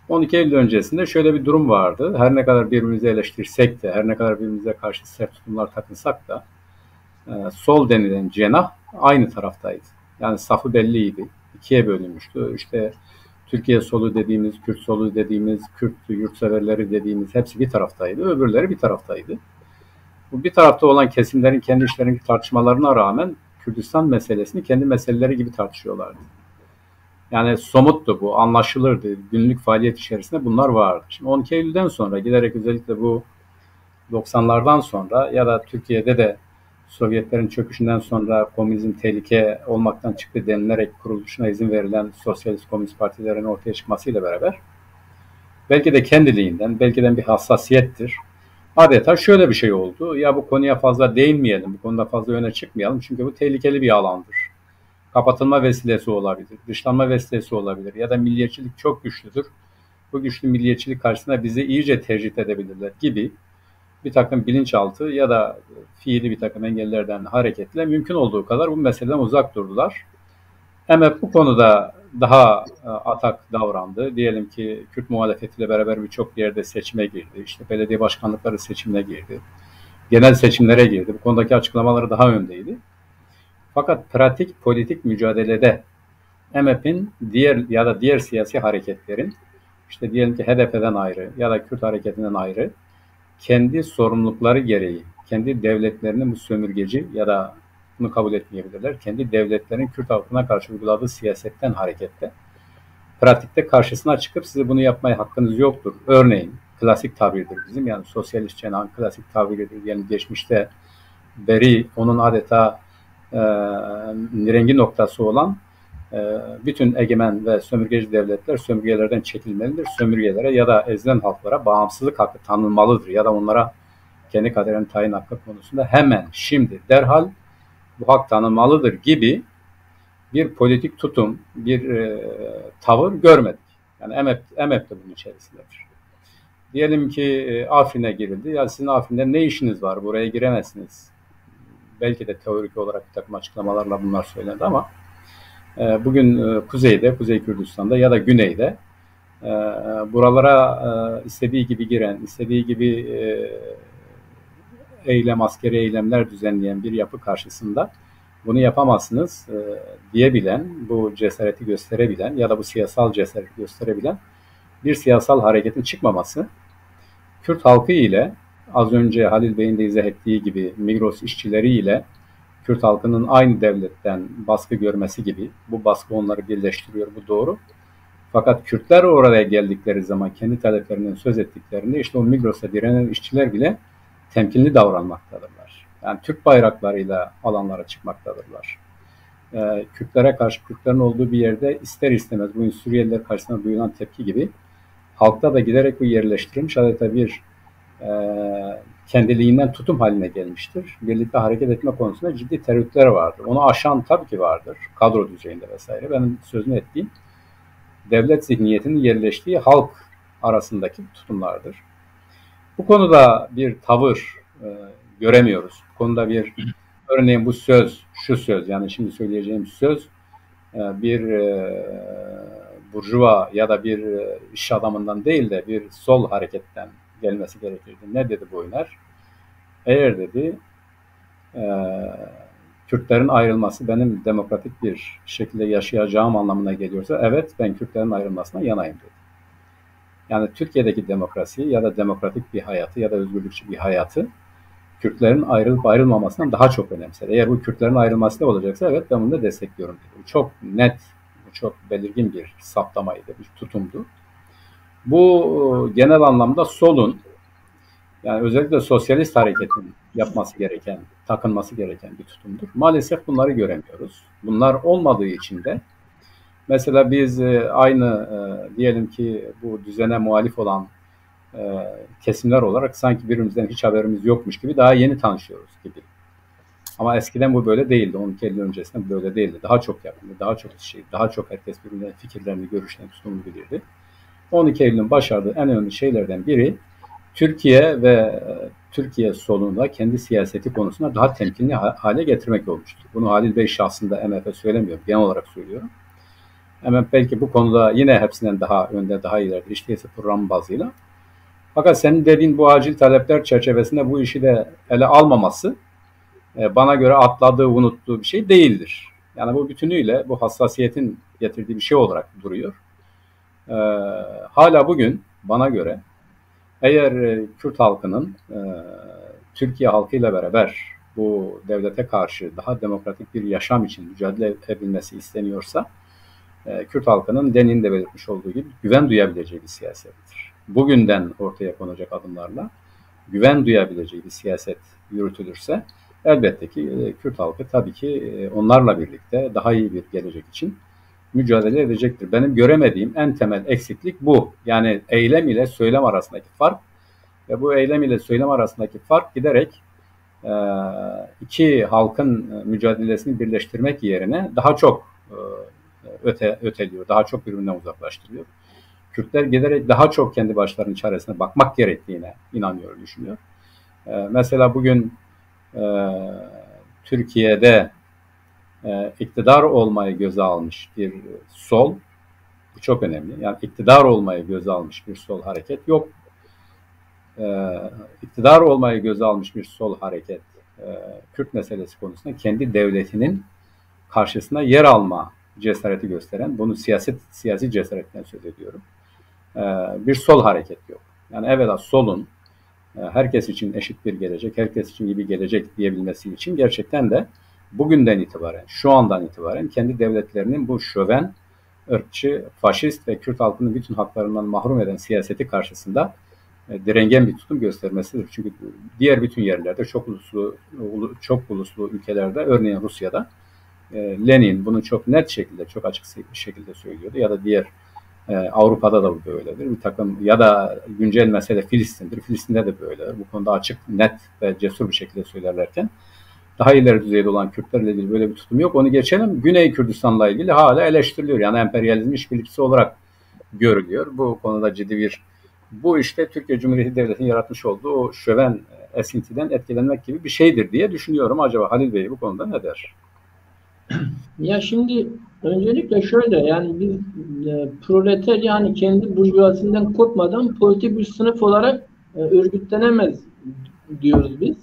12 Eylül öncesinde şöyle bir durum vardı. Her ne kadar birbirimizi eleştirsek de, her ne kadar birbirimize karşı sert tutumlar takınsak da sol denilen cenah aynı taraftaydı. Yani safı belliydi. İkiye bölünmüştü. İşte Türkiye solu dediğimiz, Kürt solu dediğimiz, Kürt yurtseverleri dediğimiz hepsi bir taraftaydı. Öbürleri bir taraftaydı. Bu bir tarafta olan kesimlerin kendi işlerindeki tartışmalarına rağmen Kürdistan meselesini kendi meseleleri gibi tartışıyorlardı. Yani somuttu bu, anlaşılırdı. Günlük faaliyet içerisinde bunlar vardı. Şimdi 12 Eylül'den sonra giderek özellikle bu 90'lardan sonra ya da Türkiye'de de Sovyetlerin çöküşünden sonra komünizm tehlike olmaktan çıktı denilerek kuruluşuna izin verilen sosyalist komünist partilerin ortaya çıkmasıyla beraber belki de kendiliğinden, belki de bir hassasiyettir. Adeta şöyle bir şey oldu. Ya bu konuya fazla değinmeyelim, bu konuda fazla öne çıkmayalım çünkü bu tehlikeli bir alandır. Kapatılma vesilesi olabilir, dışlanma vesilesi olabilir ya da milliyetçilik çok güçlüdür. Bu güçlü milliyetçilik karşısında bizi iyice tercih edebilirler gibi bir takım bilinçaltı ya da fiili bir takım engellerden hareketle mümkün olduğu kadar bu meseleden uzak durdular. MHP bu konuda daha atak davrandı. Diyelim ki Kürt muhalefetiyle beraber birçok yerde seçime girdi. İşte belediye başkanlıkları seçimine girdi. Genel seçimlere girdi. Bu konudaki açıklamaları daha öndeydi. Fakat pratik politik mücadelede MHP'nin diğer siyasi hareketlerin işte diyelim ki HDP'den ayrı ya da Kürt hareketinden ayrı kendi sorumlulukları gereği, kendi devletlerinin bu sömürgeci ya da bunu kabul etmeyebilirler. Kendi devletlerinin Kürt halkına karşı uyguladığı siyasetten hareketle pratikte karşısına çıkıp size bunu yapmaya hakkınız yoktur. Örneğin klasik tabirdir bizim yani sosyalist cenahın klasik tabiridir. Yani geçmişte beri onun adeta nirengi noktası olan bütün egemen ve sömürgeci devletler sömürgelerden çekilmelidir. Sömürgelere ya da ezilen halklara bağımsızlık hakkı tanınmalıdır ya da onlara kendi kaderini tayin hakkı konusunda hemen şimdi derhal bu hak tanınmalıdır gibi bir politik tutum, bir tavır görmedik. Yani MHP de bunun içerisindedir. Diyelim ki Afrin'e girildi. Ya sizin Afrin'de ne işiniz var? Buraya giremezsiniz. Belki de teorik olarak bir takım açıklamalarla bunlar söylendi ama bugün kuzeyde, Kuzey Kürdistan'da ya da güneyde buralara istediği gibi giren, istediği gibi askeri eylemler düzenleyen bir yapı karşısında bunu yapamazsınız diyebilen, bu cesareti gösterebilen ya da bu siyasal cesareti gösterebilen bir siyasal hareketin çıkmaması, Kürt halkı ile az önce Halil Bey'in de izah ettiği gibi Migros işçileri ile Kürt halkının aynı devletten baskı görmesi gibi, bu baskı onları birleştiriyor, bu doğru. Fakat Kürtler oraya geldikleri zaman kendi taleplerinden söz ettiklerinde işte o Migros'a direnen işçiler bile temkinli davranmaktadırlar. Yani Türk bayraklarıyla alanlara çıkmaktadırlar. Kürtlere karşı, Kürtlerin olduğu bir yerde ister istemez bugün Suriyeliler karşısında duyulan tepki gibi halkta da giderek bu yerleştirilmiş adeta bir kendiliğinden tutum haline gelmiştir. Birlikte hareket etme konusunda ciddi tereddütler vardır. Onu aşan tabii ki vardır. Kadro düzeyinde vesaire. Benim sözünü ettiğim devlet zihniyetinin yerleştiği halk arasındaki tutumlardır. Bu konuda bir tavır göremiyoruz. Bu konuda bir örneğin bu söz, şu söz yani şimdi söyleyeceğim söz bir burjuva ya da bir iş adamından değil de bir sol hareketten gelmesi gerekirdi. Ne dedi bu oynar? Eğer dedi Kürtlerin ayrılması benim demokratik bir şekilde yaşayacağım anlamına geliyorsa evet ben Kürtlerin ayrılmasına yanayım dedi. Yani Türkiye'deki demokrasi ya da demokratik bir hayatı ya da özgürlükçü bir hayatı Kürtlerin ayrılıp ayrılmamasından daha çok önemsedi. Eğer bu Kürtlerin ayrılması da olacaksa evet ben bunu da destekliyorum dedi. Bu çok net, bu çok belirgin bir saptamaydı, bir tutumdu. Bu genel anlamda solun yani özellikle sosyalist hareketin yapması gereken, takınması gereken bir tutumdur. Maalesef bunları göremiyoruz. Bunlar olmadığı için de mesela biz aynı diyelim ki bu düzene muhalif olan kesimler olarak sanki birbirimizden hiç haberimiz yokmuş gibi daha yeni tanışıyoruz gibi. Ama eskiden bu böyle değildi. 12 Eylül öncesinde böyle değildi. Daha çok yakındı, daha çok herkes birbirinden fikirlerini, görüşlerini, tutumunu bilirdi. 12 Eylül'ün başardığı en önemli şeylerden biri Türkiye ve Türkiye solunda kendi siyaseti konusunda daha temkinli hale getirmek olmuştur. Bunu Halil Bey şahsında MHP söylemiyorum, genel olarak söylüyorum. MHP belki bu konuda yine hepsinden daha önde, daha ileride, işte program bazıyla. Fakat senin dediğin bu acil talepler çerçevesinde bu işi de ele almaması bana göre atladığı, unuttuğu bir şey değildir. Yani bu bütünüyle bu hassasiyetin getirdiği bir şey olarak duruyor. Hala bugün bana göre eğer Kürt halkının Türkiye halkıyla beraber bu devlete karşı daha demokratik bir yaşam için mücadele edebilmesi isteniyorsa Kürt halkının demin de belirtmiş olduğu gibi güven duyabileceği bir siyasettir. Bugünden ortaya konacak adımlarla güven duyabileceği bir siyaset yürütülürse elbette ki Kürt halkı tabii ki onlarla birlikte daha iyi bir gelecek için mücadele edecektir. Benim göremediğim en temel eksiklik bu. Yani eylem ile söylem arasındaki fark ve bu eylem ile söylem arasındaki fark giderek iki halkın mücadelesini birleştirmek yerine daha çok öteliyor, daha çok birbirinden uzaklaştırıyor. Kürtler giderek daha çok kendi başlarının çaresine bakmak gerektiğine inanıyor, düşünüyor. Mesela bugün Türkiye'de iktidar olmayı göze almış bir sol, bu çok önemli. Yani iktidar olmayı göze almış bir sol hareket yok. İktidar olmayı göze almış bir sol hareket Kürt meselesi konusunda kendi devletinin karşısına yer alma cesareti gösteren, bunu siyasi cesaretten söz ediyorum. Bir sol hareket yok. Yani evvela solun herkes için eşit bir gelecek, herkes için iyi bir gelecek diyebilmesi için gerçekten de bugünden itibaren, şu andan itibaren kendi devletlerinin bu şöven, ırkçı, faşist ve Kürt halkının bütün haklarından mahrum eden siyaseti karşısında direngen bir tutum göstermesidir. Çünkü diğer bütün yerlerde, çok uluslu ülkelerde, örneğin Rusya'da Lenin bunu çok net şekilde, çok açık bir şekilde söylüyordu. Ya da diğer Avrupa'da da bu böyledir. Bir takım ya da güncel mesele Filistin'dir. Filistin'de de böyledir. Bu konuda açık, net ve cesur bir şekilde söylerlerken daha ileri düzeyde olan Kürtlerle ilgili böyle bir tutum yok. Onu geçelim. Güney Kürdistan'la ilgili hala eleştiriliyor. Yani emperyalizm işbirlikçisi olarak görülüyor. Bu konuda ciddi bir, bu işte Türkiye Cumhuriyeti Devleti'nin yaratmış olduğu o şöven esintiden etkilenmek gibi bir şeydir diye düşünüyorum. Acaba Halil Bey bu konuda ne der? Ya şimdi öncelikle şöyle, yani biz proleter, yani kendi burjuvazisinden kopmadan politik bir sınıf olarak örgütlenemez diyoruz biz.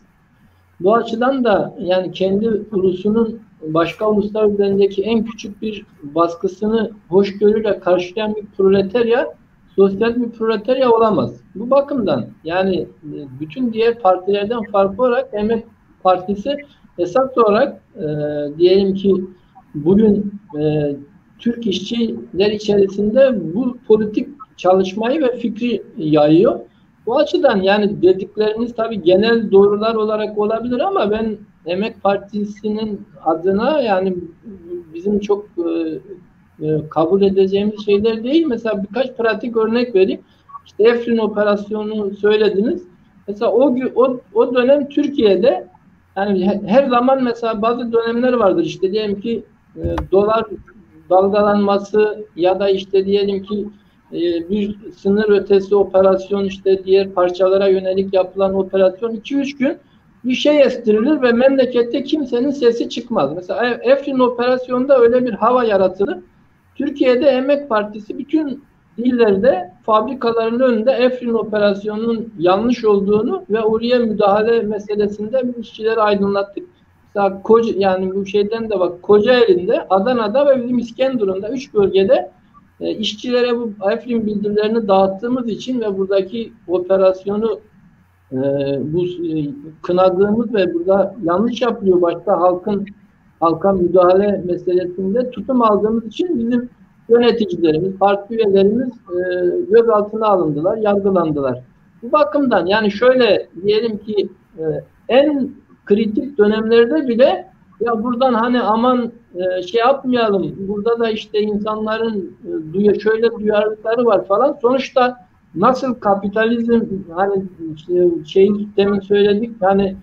Bu açıdan da yani kendi ulusunun başka uluslar üzerindeki en küçük bir baskısını hoşgörüyle karşılayan bir proletarya sosyal bir proletarya olamaz. Bu bakımdan yani bütün diğer partilerden farklı olarak Emek Partisi esas olarak diyelim ki bugün Türk işçiler içerisinde bu politik çalışmayı ve fikri yayıyor. Bu açıdan yani dedikleriniz tabii genel doğrular olarak olabilir ama ben Emek Partisi'nin adına yani bizim çok kabul edeceğimiz şeyler değil. Mesela birkaç pratik örnek vereyim. İşte Efrin operasyonunu söylediniz. Mesela o dönem Türkiye'de yani her zaman mesela bazı dönemler vardır. İşte diyelim ki dolar dalgalanması ya da işte diyelim ki bir sınır ötesi operasyon, işte diğer parçalara yönelik yapılan operasyon 2-3 gün bir şey estirilir ve memlekette kimsenin sesi çıkmaz. Mesela Efrin operasyonunda öyle bir hava yaratılır. Türkiye'de Emek Partisi bütün illerde fabrikaların önünde Efrin operasyonunun yanlış olduğunu ve oraya müdahale meselesinde işçileri aydınlattık. Mesela yani bu şeyden de bak, Kocaeli'nde, Adana'da ve bizim İskenderun'da 3 bölgede işçilere bu Efrin bildirilerini dağıttığımız için ve buradaki operasyonu kınadığımız ve burada yanlış yapılıyor başta halka müdahale meselesinde tutum aldığımız için bizim yöneticilerimiz, parti üyelerimiz gözaltına alındılar, yargılandılar. Bu bakımdan yani şöyle diyelim ki en kritik dönemlerde bile ya buradan hani aman şey yapmayalım, burada da işte insanların şöyle duyarlılıkları var falan. Sonuçta nasıl kapitalizm hani demin söyledik hani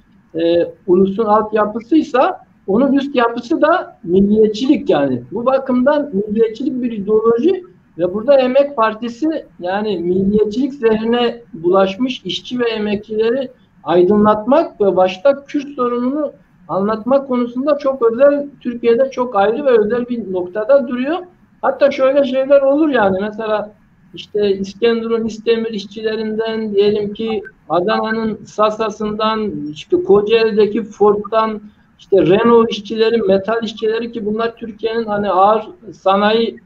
ulusun altyapısıysa onun üst yapısı da milliyetçilik yani. Bu bakımdan milliyetçilik bir ideoloji Ve burada Emek Partisi yani milliyetçilik zehrine bulaşmış işçi ve emekçileri aydınlatmak ve başta Kürt sorununu anlatmak konusunda çok özel, Türkiye'de çok ayrı ve özel bir noktada duruyor. Hatta şöyle şeyler olur yani, mesela işte İskenderun İstemir işçilerinden, diyelim ki Adana'nın Sasa'sından, işte Kocaeli'deki Ford'dan, işte Renault işçileri, metal işçileri, ki bunlar Türkiye'nin hani ağır sanayi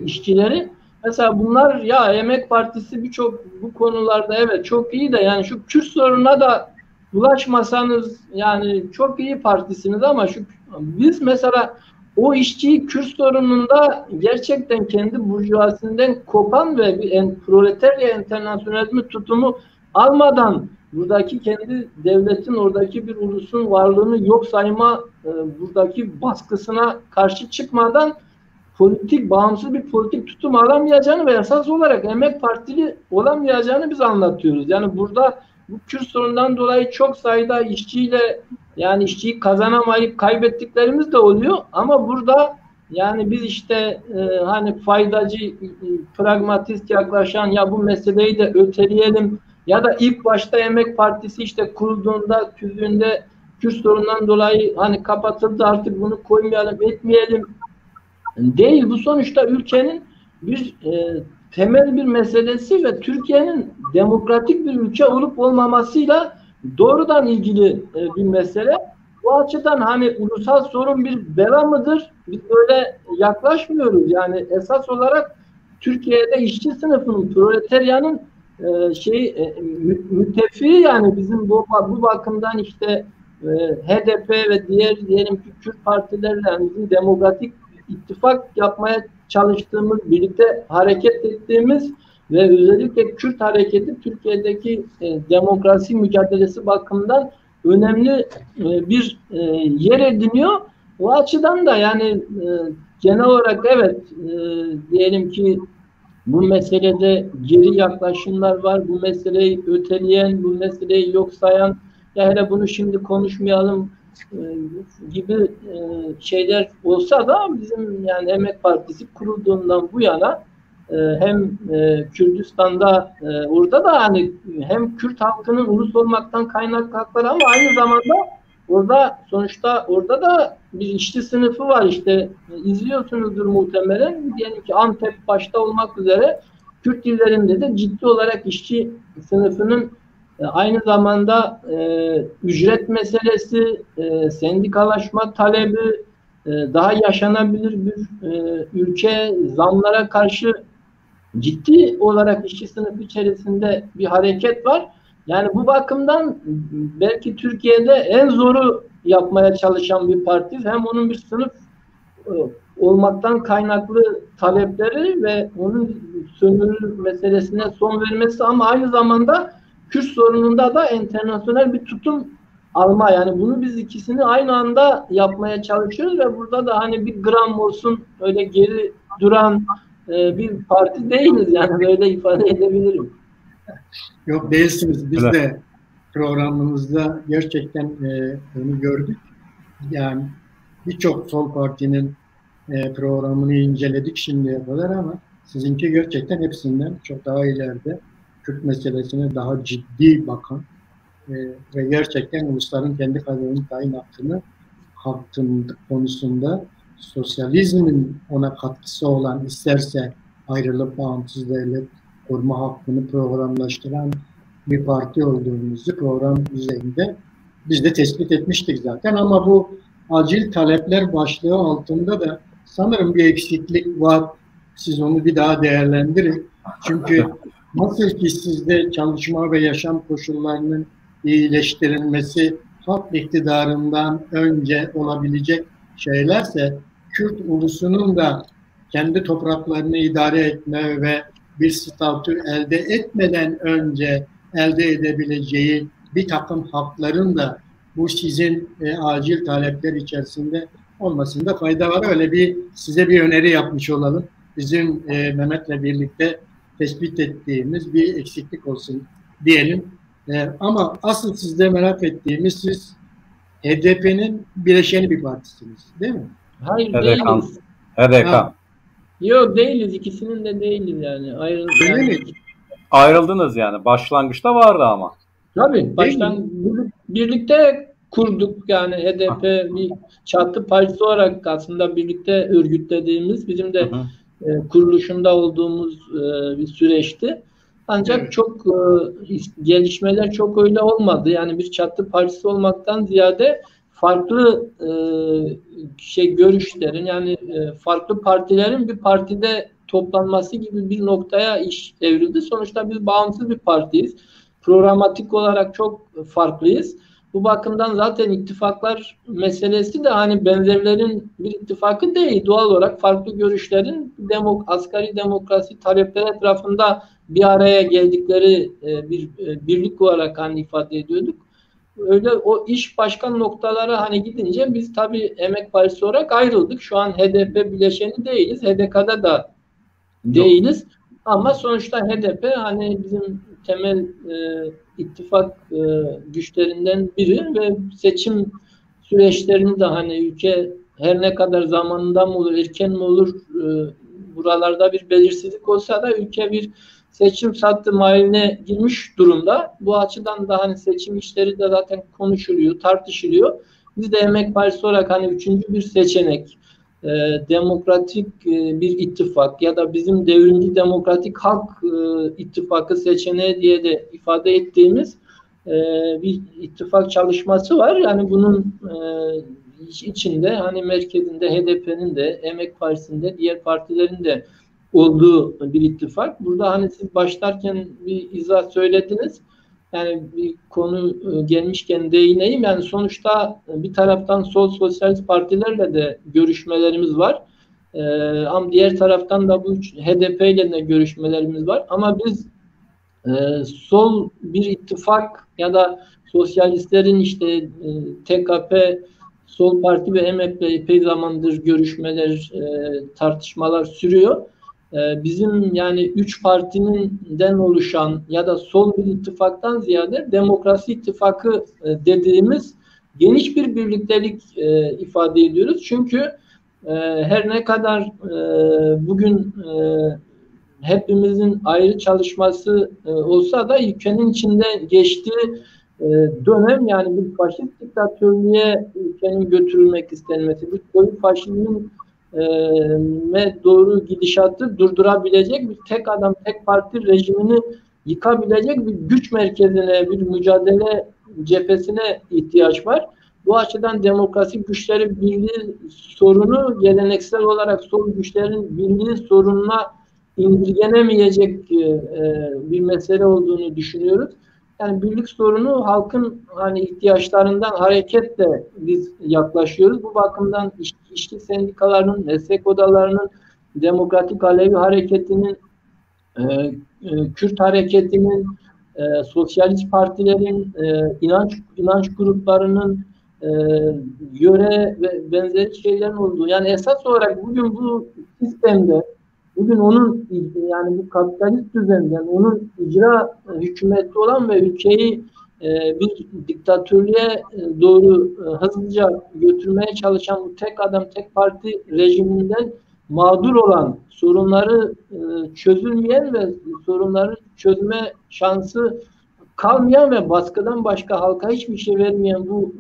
işçileri. Mesela bunlar, ya Emek Partisi birçok bu konularda evet çok iyi de yani şu Kürt sorununa da bulaşmasanız yani çok iyi partisiniz, ama şu biz mesela o işçiyi Kürt sorununda gerçekten kendi burjuvasinden kopan ve bir proletarya internasyonalizmi tutumu almadan buradaki kendi devletin, oradaki bir ulusun varlığını yok sayma buradaki baskısına karşı çıkmadan politik, bağımsız bir politik tutum alamayacağını ve esas olarak Emek Partili olamayacağını biz anlatıyoruz. Yani burada bu Kürt sorundan dolayı çok sayıda işçiyle, yani işçiyi kazanamayıp kaybettiklerimiz de oluyor. Ama burada yani biz işte hani faydacı, pragmatist yaklaşan, ya bu meseleyi de öteleyelim, ya da ilk başta Emek Partisi işte kurulduğunda, tüzüğünde Kürt sorundan dolayı hani kapatıldı, artık bunu koymayalım, etmeyelim değil. Bu sonuçta ülkenin bir temel bir meselesi ve Türkiye'nin demokratik bir ülke olup olmamasıyla doğrudan ilgili bir mesele. Bu açıdan hani ulusal sorun bir bela mıdır? Biz öyle yaklaşmıyoruz. Yani esas olarak Türkiye'de işçi sınıfının, proletaryanın müttefiği, yani bizim bu bakımdan işte HDP ve diğer diyelim ki Kürt partilerle yani bizim demokratik ittifak yapmaya çalıştığımız, birlikte hareket ettiğimiz ve özellikle Kürt hareketi Türkiye'deki demokrasi mücadelesi bakımından önemli bir yer ediniyor. O açıdan da yani genel olarak evet diyelim ki bu meselede geri yaklaşımlar var. Bu meseleyi öteleyen, bu meseleyi yok sayan, ya hele bunu şimdi konuşmayalım gibi şeyler olsa da bizim yani Emek Partisi kurulduğundan bu yana hem Kürdistan'da orada da hani hem Kürt halkının ulus olmaktan kaynaklı hakları, ama aynı zamanda orada sonuçta orada da bir işçi sınıfı var, işte izliyorsunuzdur muhtemelen, diyelim ki Antep başta olmak üzere Kürt illerinde de ciddi olarak işçi sınıfının aynı zamanda ücret meselesi, sendikalaşma talebi, daha yaşanabilir bir ülke, zamlara karşı ciddi olarak işçi sınıfı içerisinde bir hareket var. Yani bu bakımdan belki Türkiye'de en zoru yapmaya çalışan bir parti. Hem onun bir sınıf olmaktan kaynaklı talepleri ve onun sömürü meselesine son vermesi, ama aynı zamanda Kürt sorununda da internasyonel bir tutum alma. Yani bunu biz ikisini aynı anda yapmaya çalışıyoruz ve burada da hani bir gram olsun öyle geri duran bir parti değiliz, yani böyle ifade edebilirim. Yok değilsiniz. Biz de programımızda gerçekten onu gördük. Yani birçok sol partinin programını inceledik şimdiye kadar, ama sizinki gerçekten hepsinden çok daha ileride, Kürt meselesine daha ciddi bakan ve gerçekten ulusların kendi kaderinin tayin hakkını konusunda sosyalizmin ona katkısı olan, isterse ayrılıp bağımsız devlet kurma hakkını programlaştıran bir parti olduğumuzu program üzerinde biz de tespit etmiştik zaten. Ama bu acil talepler başlığı altında da sanırım bir eksiklik var. Siz onu bir daha değerlendirin. Çünkü nasıl ki sizde çalışma ve yaşam koşullarının iyileştirilmesi halk iktidarından önce olabilecek şeylerse, Kürt ulusunun da kendi topraklarını idare etme ve bir statü elde etmeden önce elde edebileceği bir takım hakların da bu sizin acil talepler içerisinde olmasında fayda var. Öyle bir size bir öneri yapmış olalım. Bizim Mehmet'le birlikte tespit ettiğimiz bir eksiklik olsun diyelim. Ama asıl sizde merak ettiğimiz, siz HDP'nin bileşeni bir partisiniz, değil mi? Hayır, değiliz. HDK. Yok, değiliz. İkisinin de değiliz yani. Ayrıldınız yani. Başlangıçta vardı ama. Tabii. Baştan birlikte kurduk. Yani HDP bir çatı partisi olarak aslında birlikte örgütlediğimiz, bizim de kuruluşunda olduğumuz bir süreçti. Ancak çok gelişmeler çok öyle olmadı. Yani bir çatı partisi olmaktan ziyade farklı görüşlerin, yani farklı partilerin bir partide toplanması gibi bir noktaya iş evrildi. Sonuçta biz bağımsız bir partiyiz. Programatik olarak çok farklıyız. Bu bakımdan zaten ittifaklar meselesi de hani benzerlerin bir ittifakı değil. Doğal olarak farklı görüşlerin asgari demokrasi talepleri etrafında bir araya geldikleri bir birlik olarak hani ifade ediyorduk. Öyle o iş başka noktalara hani gidince biz tabii Emek Partisi olarak ayrıldık. Şu an HDP bileşeni değiliz. HDK'da da değiliz. Ama sonuçta HDP hani bizim temel ittifak güçlerinden biri ve seçim süreçlerinde hani ülke her ne kadar zamanında mı olur, erken mi olur, buralarda bir belirsizlik olsa da ülke bir seçim sattı haline girmiş durumda. Bu açıdan da hani seçim işleri de zaten konuşuluyor, tartışılıyor. Biz de Emek Partisi olarak hani üçüncü bir seçenek, demokratik bir ittifak ya da bizim devrimci demokratik halk ittifakı seçeneği diye de ifade ettiğimiz bir ittifak çalışması var. Yani bunun içinde hani merkezinde HDP'nin de, Emek Partisi'nin de, diğer partilerin de olduğu bir ittifak. Burada hani siz başlarken bir izah söylediniz. Yani bir konu gelmişken değineyim. Yani sonuçta bir taraftan sol sosyalist partilerle de görüşmelerimiz var. Ama diğer taraftan da bu HDP ile de görüşmelerimiz var. Ama biz sol bir ittifak ya da sosyalistlerin işte TKP, Sol Parti ve MHP'le epey zamandır görüşmeler, tartışmalar sürüyor. Bizim yani üç partiden oluşan ya da sol bir ittifaktan ziyade demokrasi ittifakı dediğimiz geniş bir birliktelik ifade ediyoruz. Çünkü her ne kadar bugün hepimizin ayrı çalışması olsa da ülkenin içinde geçtiği dönem, yani bir faşist diktatörlüğe ülkenin götürülmek istenmesi, bir soy faşizmin doğru gidişatı durdurabilecek bir tek adam, tek parti rejimini yıkabilecek bir güç merkezine, bir mücadele cephesine ihtiyaç var. Bu açıdan demokrasi güçleri birliği sorunu geleneksel olarak sol güçlerin birliği sorununa indirgenemeyecek bir mesele olduğunu düşünüyoruz. Yani birlik sorunu halkın hani ihtiyaçlarından hareketle biz yaklaşıyoruz. Bu bakımdan işçi sendikalarının, meslek odalarının, Demokratik Alevi Hareketi'nin, Kürt Hareketi'nin, sosyalist partilerin, inanç gruplarının, yöre ve benzeri şeylerin olduğu. Yani esas olarak bugün bu sistemde, bugün onun, yani bu kapitalist düzenden onun icra hükümeti olan ve ülkeyi bir diktatörlüğe doğru hızlıca götürmeye çalışan bu tek adam, tek parti rejiminden mağdur olan, sorunları çözülmeyen ve sorunları çözme şansı kalmayan ve baskıdan başka halka hiçbir şey vermeyen bu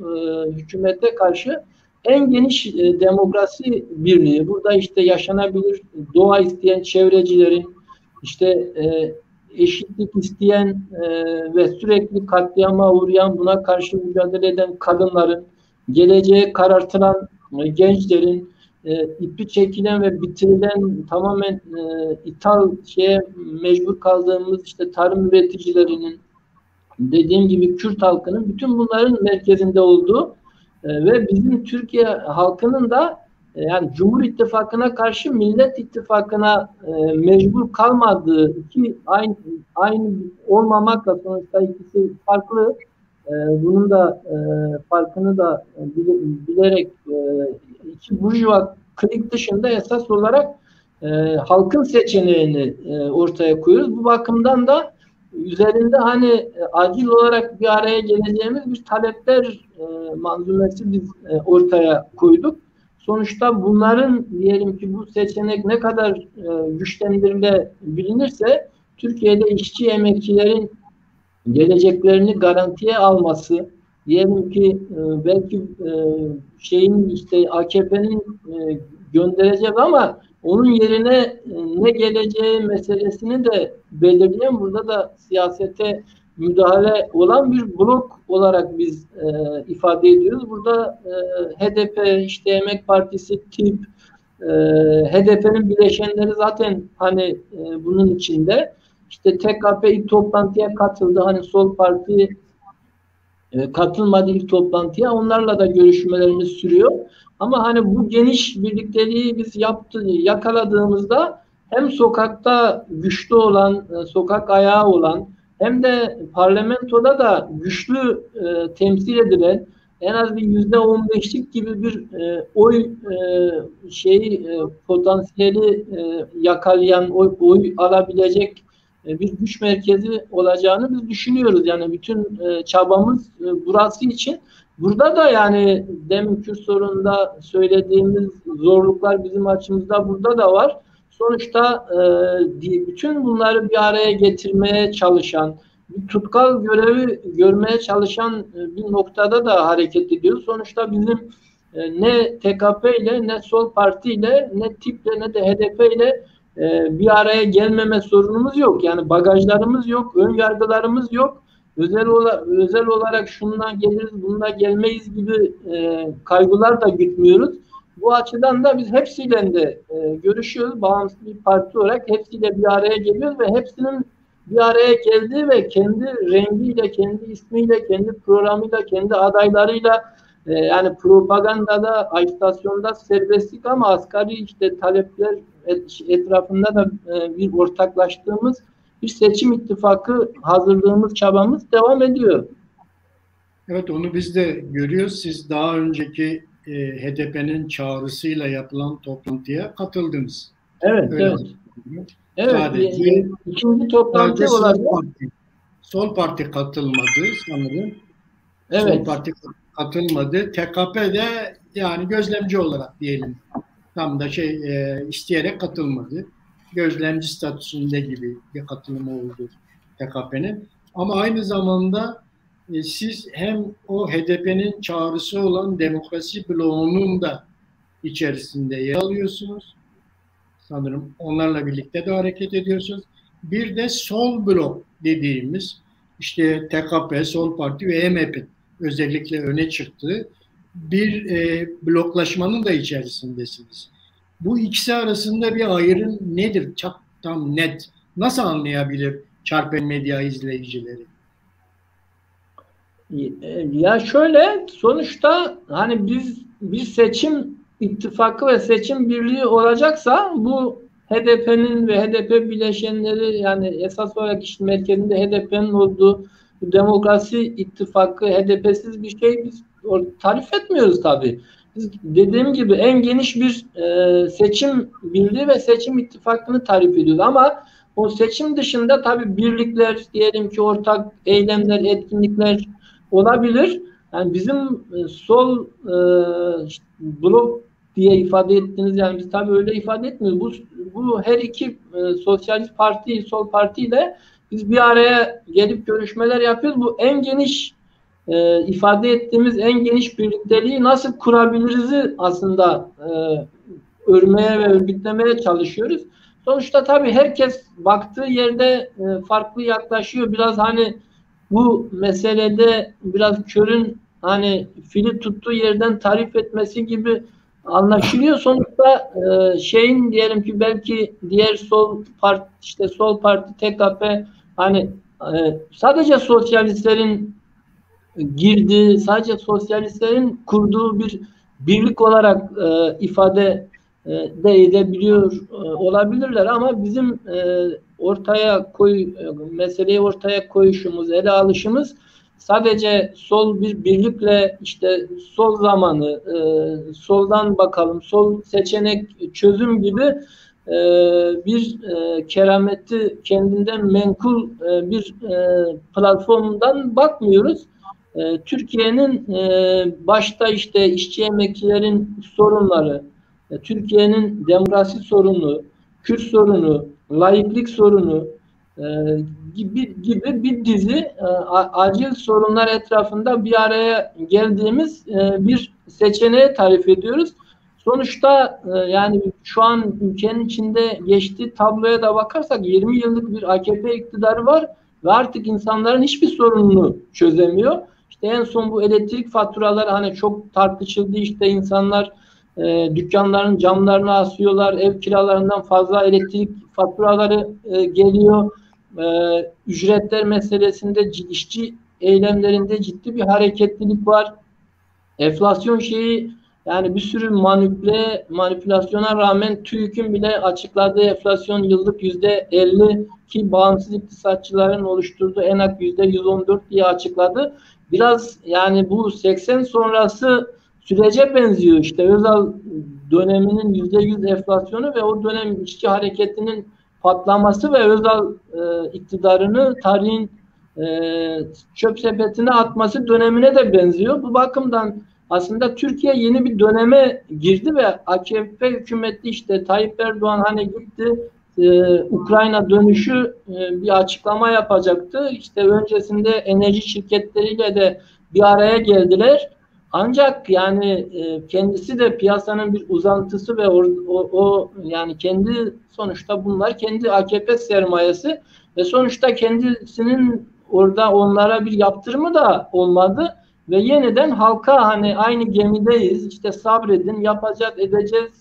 hükümete karşı en geniş demokrasi birliği. Burada işte yaşanabilir doğa isteyen çevrecilerin, işte eşitlik isteyen ve sürekli katliama uğrayan, buna karşı mücadele eden kadınların, geleceğe karartılan gençlerin, ipi çekilen ve bitirilen, tamamen ithal mecbur kaldığımız işte tarım üreticilerinin, dediğim gibi Kürt halkının, bütün bunların merkezinde olduğu ve bizim Türkiye halkının da yani Cumhur İttifakı'na karşı Millet İttifakı'na mecbur kalmadığı, iki aynı olmamakla sonuçta ikisi farklı. Bunun da farkını da bilerek iki burjuva klik dışında esas olarak halkın seçeneğini ortaya koyuyoruz. Bu bakımdan da üzerinde hani acil olarak bir araya geleceğimiz bir talepler manzumesi biz ortaya koyduk. sonuçta bunların diyelim ki bu seçenek ne kadar güçlendirilebilirse Türkiye'de işçi emekçilerin geleceklerini garantiye alması, diyelim ki belki şeyin işte AKP'nin gönderecek ama onun yerine ne geleceği meselesini de belirleyen, burada da siyasete müdahale olan bir blok olarak biz ifade ediyoruz. Burada HDP, işte Emek Partisi, TİP, HDP'nin bileşenleri zaten hani bunun içinde. İşte TKP ilk toplantıya katıldı. Hani Sol Parti katılmadı ilk toplantıya. Onlarla da görüşmelerimiz sürüyor. Ama hani bu geniş birlikteliği biz yakaladığımızda hem sokakta güçlü olan, sokak ayağı olan, hem de parlamentoda da güçlü temsil edilen, en az bir %15'lik gibi bir oy potansiyeli yakalayan, oy alabilecek bir güç merkezi olacağını biz düşünüyoruz. Yani bütün çabamız burası için. Burada da yani demin Kürt sorununda söylediğimiz zorluklar bizim açımızda burada da var. Sonuçta bütün bunları bir araya getirmeye çalışan, bir tutkal görevi görmeye çalışan bir noktada da hareket ediyoruz. Sonuçta bizim ne TKP ile, ne Sol Parti ile, ne TİP ile, ne de HDP ile bir araya gelmeme sorunumuz yok. Yani bagajlarımız yok, ön yargılarımız yok. Özel olarak şundan geliriz, bundan gelmeyiz gibi kaygılar da gütmüyoruz. Bu açıdan da biz hepsiyle de görüşüyoruz. Bağımsız bir parti olarak hepsiyle bir araya geliyoruz ve hepsinin bir araya geldiği ve kendi rengiyle, kendi ismiyle, kendi programıyla, kendi adaylarıyla yani propagandada, agitasyonda serbestlik ama asgari işte talepler etrafında da bir ortaklaştığımız bir seçim ittifakı hazırlığımız, çabamız devam ediyor. Evet, onu biz de görüyoruz. Siz daha önceki HDP'nin çağrısıyla yapılan toplantıya katıldınız. Evet, öyle evet. Evet, sadece ikinci toplantı olarak Sol Parti katılmadı sanırım. Evet. Sol Parti katılmadı. TKP de yani gözlemci olarak diyelim. Tam da isteyerek katılmadı. Gözlemci statüsünde gibi bir katılımı oldu TKP'nin. Ama aynı zamanda siz hem o HDP'nin çağrısı olan demokrasi bloğunun da içerisinde yer alıyorsunuz. Sanırım onlarla birlikte de hareket ediyorsunuz. Bir de sol blok dediğimiz işte TKP, Sol Parti ve MHP özellikle öne çıktığı bir bloklaşmanın da içerisindesiniz. Bu ikisi arasında bir ayrım nedir? Çok tam net. Nasıl anlayabilir Çarpı Medya izleyicileri? Ya şöyle, sonuçta hani biz bir seçim ittifakı ve seçim birliği olacaksa bu HDP'nin ve HDP bileşenleri, yani esas olarak işin merkezinde HDP'nin olduğu bu demokrasi ittifakı, HDP'siz bir şey biz tarif etmiyoruz tabii. Biz dediğim gibi en geniş bir seçim birliği ve seçim ittifakını tarif ediyoruz ama o seçim dışında tabii birlikler, diyelim ki ortak eylemler, etkinlikler olabilir. Yani bizim sol blok diye ifade ettiğiniz, yani biz tabii öyle ifade etmiyoruz. Bu her iki sosyalist parti, sol partiyle biz bir araya gelip görüşmeler yapıyoruz. Bu en geniş ifade ettiğimiz en geniş birlikteliği nasıl kurabiliriz aslında örmeye ve örgütlemeye çalışıyoruz. Sonuçta tabii herkes baktığı yerde farklı yaklaşıyor. Biraz hani bu meselede biraz körün hani fili tuttuğu yerden tarif etmesi gibi anlaşılıyor. Sonuçta diyelim ki belki diğer sol parti, işte Sol Parti, TKP hani sadece sosyalistlerin girdiği, sadece sosyalistlerin kurduğu bir birlik olarak ifade de edebiliyor olabilirler ama bizim meseleyi ortaya koyuşumuz, ele alışımız sadece sol bir birlikle işte sol zamanı, soldan bakalım, sol seçenek çözüm gibi bir kerameti kendinden menkul bir platformdan bakmıyoruz. Türkiye'nin başta işte işçi emekçilerin sorunları, Türkiye'nin demokrasi sorunu, Kürt sorunu, laiklik sorunu gibi bir dizi acil sorunlar etrafında bir araya geldiğimiz bir seçeneği tarif ediyoruz. Sonuçta yani şu an ülkenin içinde geçtiği tabloya da bakarsak 20 yıllık bir AKP iktidarı var ve artık insanların hiçbir sorununu çözemiyor. İşte en son bu elektrik faturaları hani çok tartışıldı, işte insanlar dükkanların camlarını asıyorlar, ev kiralarından fazla elektrik faturaları geliyor. Ücretler meselesinde, işçi eylemlerinde ciddi bir hareketlilik var. Enflasyon şeyi, yani bir sürü manipülasyona rağmen TÜİK'in bile açıkladığı enflasyon yıllık %50 ki bağımsız iktisatçıların oluşturduğu ENAK %114 diye açıkladı. Biraz yani bu 80 sonrası sürece benziyor. İşte Özal döneminin %100 enflasyonu ve o dönem işçi hareketinin patlaması ve Özal iktidarını tarihin çöp sepetine atması dönemine de benziyor. Bu bakımdan aslında Türkiye yeni bir döneme girdi ve AKP hükümeti işte Tayyip Erdoğan hani gitti Ukrayna dönüşü bir açıklama yapacaktı. İşte öncesinde enerji şirketleriyle de bir araya geldiler. Ancak yani kendisi de piyasanın bir uzantısı ve o yani kendi sonuçta bunlar kendi AKP sermayesi ve sonuçta kendisinin orada onlara bir yaptırımı da olmadı. Ve yeniden halka hani aynı gemideyiz, işte sabredin, yapacağız, edeceğiz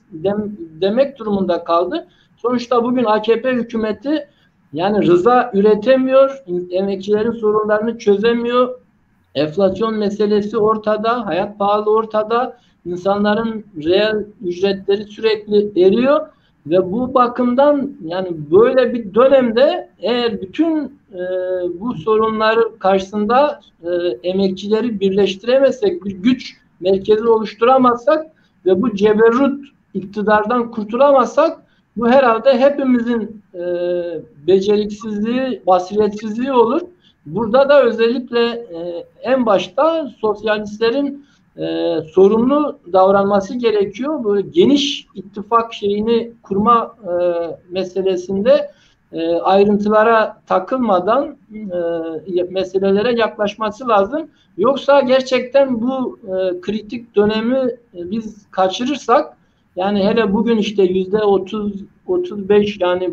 demek durumunda kaldı. Sonuçta bugün AKP hükümeti yani rıza üretemiyor, emekçilerin sorunlarını çözemiyor. Enflasyon meselesi ortada, hayat pahalı ortada, insanların reel ücretleri sürekli eriyor. Ve bu bakımdan yani böyle bir dönemde eğer bütün bu sorunları karşısında emekçileri birleştiremezsek, bir güç merkezi oluşturamazsak ve bu ceberrut iktidardan kurtulamazsak bu herhalde hepimizin beceriksizliği, basiretsizliği olur. Burada da özellikle en başta sosyalistlerin sorumlu davranması gerekiyor. Böyle geniş ittifak şeyini kurma meselesinde ayrıntılara takılmadan meselelere yaklaşması lazım. Yoksa gerçekten bu kritik dönemi biz kaçırırsak yani hele bugün işte %30-35 yani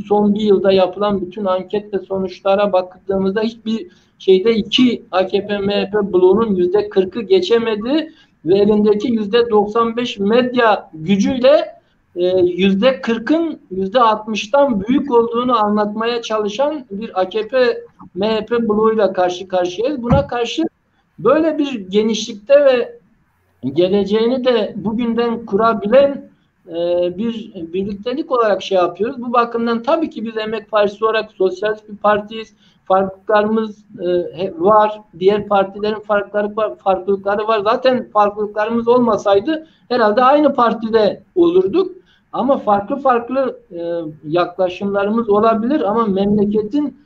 son bir yılda yapılan bütün anket ve sonuçlara baktığımızda hiçbir şeyde iki AKP-MHP bloğunun %40'ı geçemedi ve elindeki %95 medya gücüyle %40'ın %60'tan büyük olduğunu anlatmaya çalışan bir AKP-MHP bloğuyla karşı karşıyayız. Buna karşı böyle bir genişlikte ve geleceğini de bugünden kurabilen bir birliktelik olarak şey yapıyoruz. Bu bakımdan tabii ki biz Emek Partisi olarak sosyalist bir partiyiz. Farklılıklarımız var. Diğer partilerin farklılıkları var. Zaten farklılıklarımız olmasaydı herhalde aynı partide olurduk. Ama farklı yaklaşımlarımız olabilir ama memleketin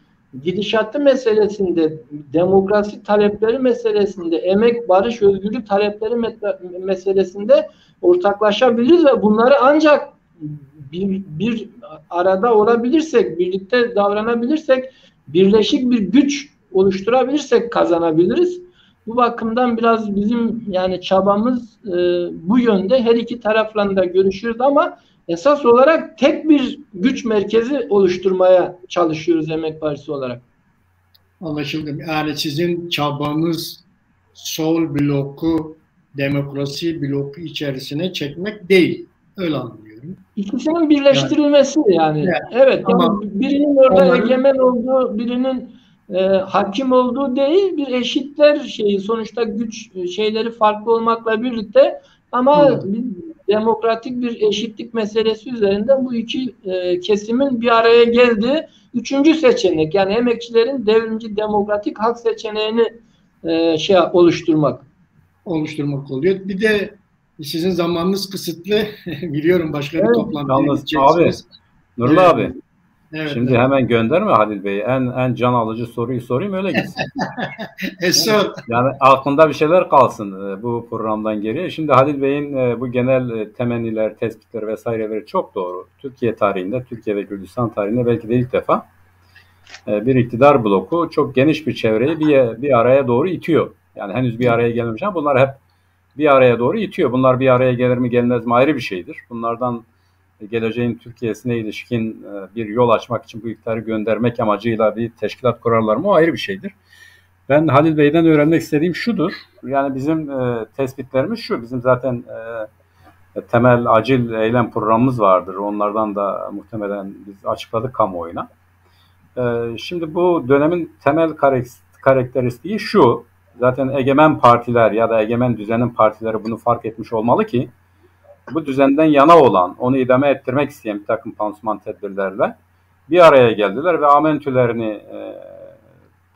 gidişatı meselesinde, demokrasi talepleri meselesinde, emek, barış, özgürlük talepleri meselesinde ortaklaşabiliriz ve bunları ancak bir arada olabilirsek, birlikte davranabilirsek, birleşik bir güç oluşturabilirsek kazanabiliriz. Bu bakımdan biraz bizim yani çabamız bu yönde. Her iki tarafla da görüşürüz ama esas olarak tek bir güç merkezi oluşturmaya çalışıyoruz Emek Partisi olarak. Anlaşıldı. Yani sizin çabanız sol bloku, demokrasi bloku içerisine çekmek değil. Öyle anlıyorum. İkisinin birleştirilmesi yani. Evet. Ama, yani birinin orada egemen olduğu, birinin hakim olduğu değil, bir eşitler şeyi. Sonuçta güç şeyleri farklı olmakla birlikte ama bir demokratik bir eşitlik meselesi üzerinden bu iki kesimin bir araya geldiği üçüncü seçenek. Yani emekçilerin devrimci demokratik halk seçeneğini oluşturmak oluyor. Bir de sizin zamanınız kısıtlı. Biliyorum başka bir toplantı. Abi, Nurullah abi. Evet, Şimdi evet. hemen gönderme Halil Bey. En can alıcı soruyu sorayım öyle gitsin. Sor. Yani aklında bir şeyler kalsın bu programdan geriye. Şimdi Halil Bey'in bu genel temenniler, tespitleri vesaireleri çok doğru. Türkiye tarihinde, Türkiye ve Kürdistan tarihinde belki de ilk defa bir iktidar bloku çok geniş bir çevreyi bir araya doğru itiyor. Yani henüz bir araya gelmemiş ama bunlar hep bir araya doğru itiyor. Bunlar bir araya gelir mi gelmez mi ayrı bir şeydir. Bunlardan geleceğin Türkiye'sine ilişkin bir yol açmak için bu iktidarı göndermek amacıyla bir teşkilat kurarlar mı o ayrı bir şeydir. Ben Halil Bey'den öğrenmek istediğim şudur. Yani bizim tespitlerimiz şu. Bizim zaten temel acil eylem programımız vardır. Onlardan da muhtemelen biz açıkladık kamuoyuna. Şimdi bu dönemin temel karakteristiği şu. Zaten egemen partiler ya da egemen düzenin partileri bunu fark etmiş olmalı ki bu düzenden yana olan, onu idame ettirmek isteyen bir takım pansuman tedbirlerle bir araya geldiler ve amentülerini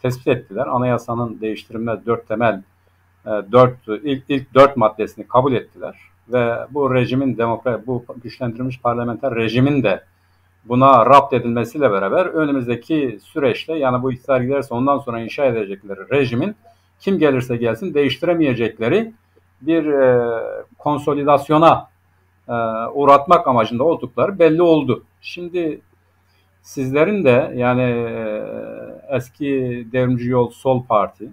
tespit ettiler. Anayasanın değiştirilmez dört temel ilk dört maddesini kabul ettiler ve bu rejimin bu güçlendirilmiş parlamenter rejimin de buna rapt edilmesiyle beraber önümüzdeki süreçte yani bu iktidar giderse ondan sonra inşa edecekleri rejimin kim gelirse gelsin değiştiremeyecekleri bir konsolidasyona uğratmak amacında oldukları belli oldu. Şimdi sizlerin de yani eski Devrimci Yol Sol Parti,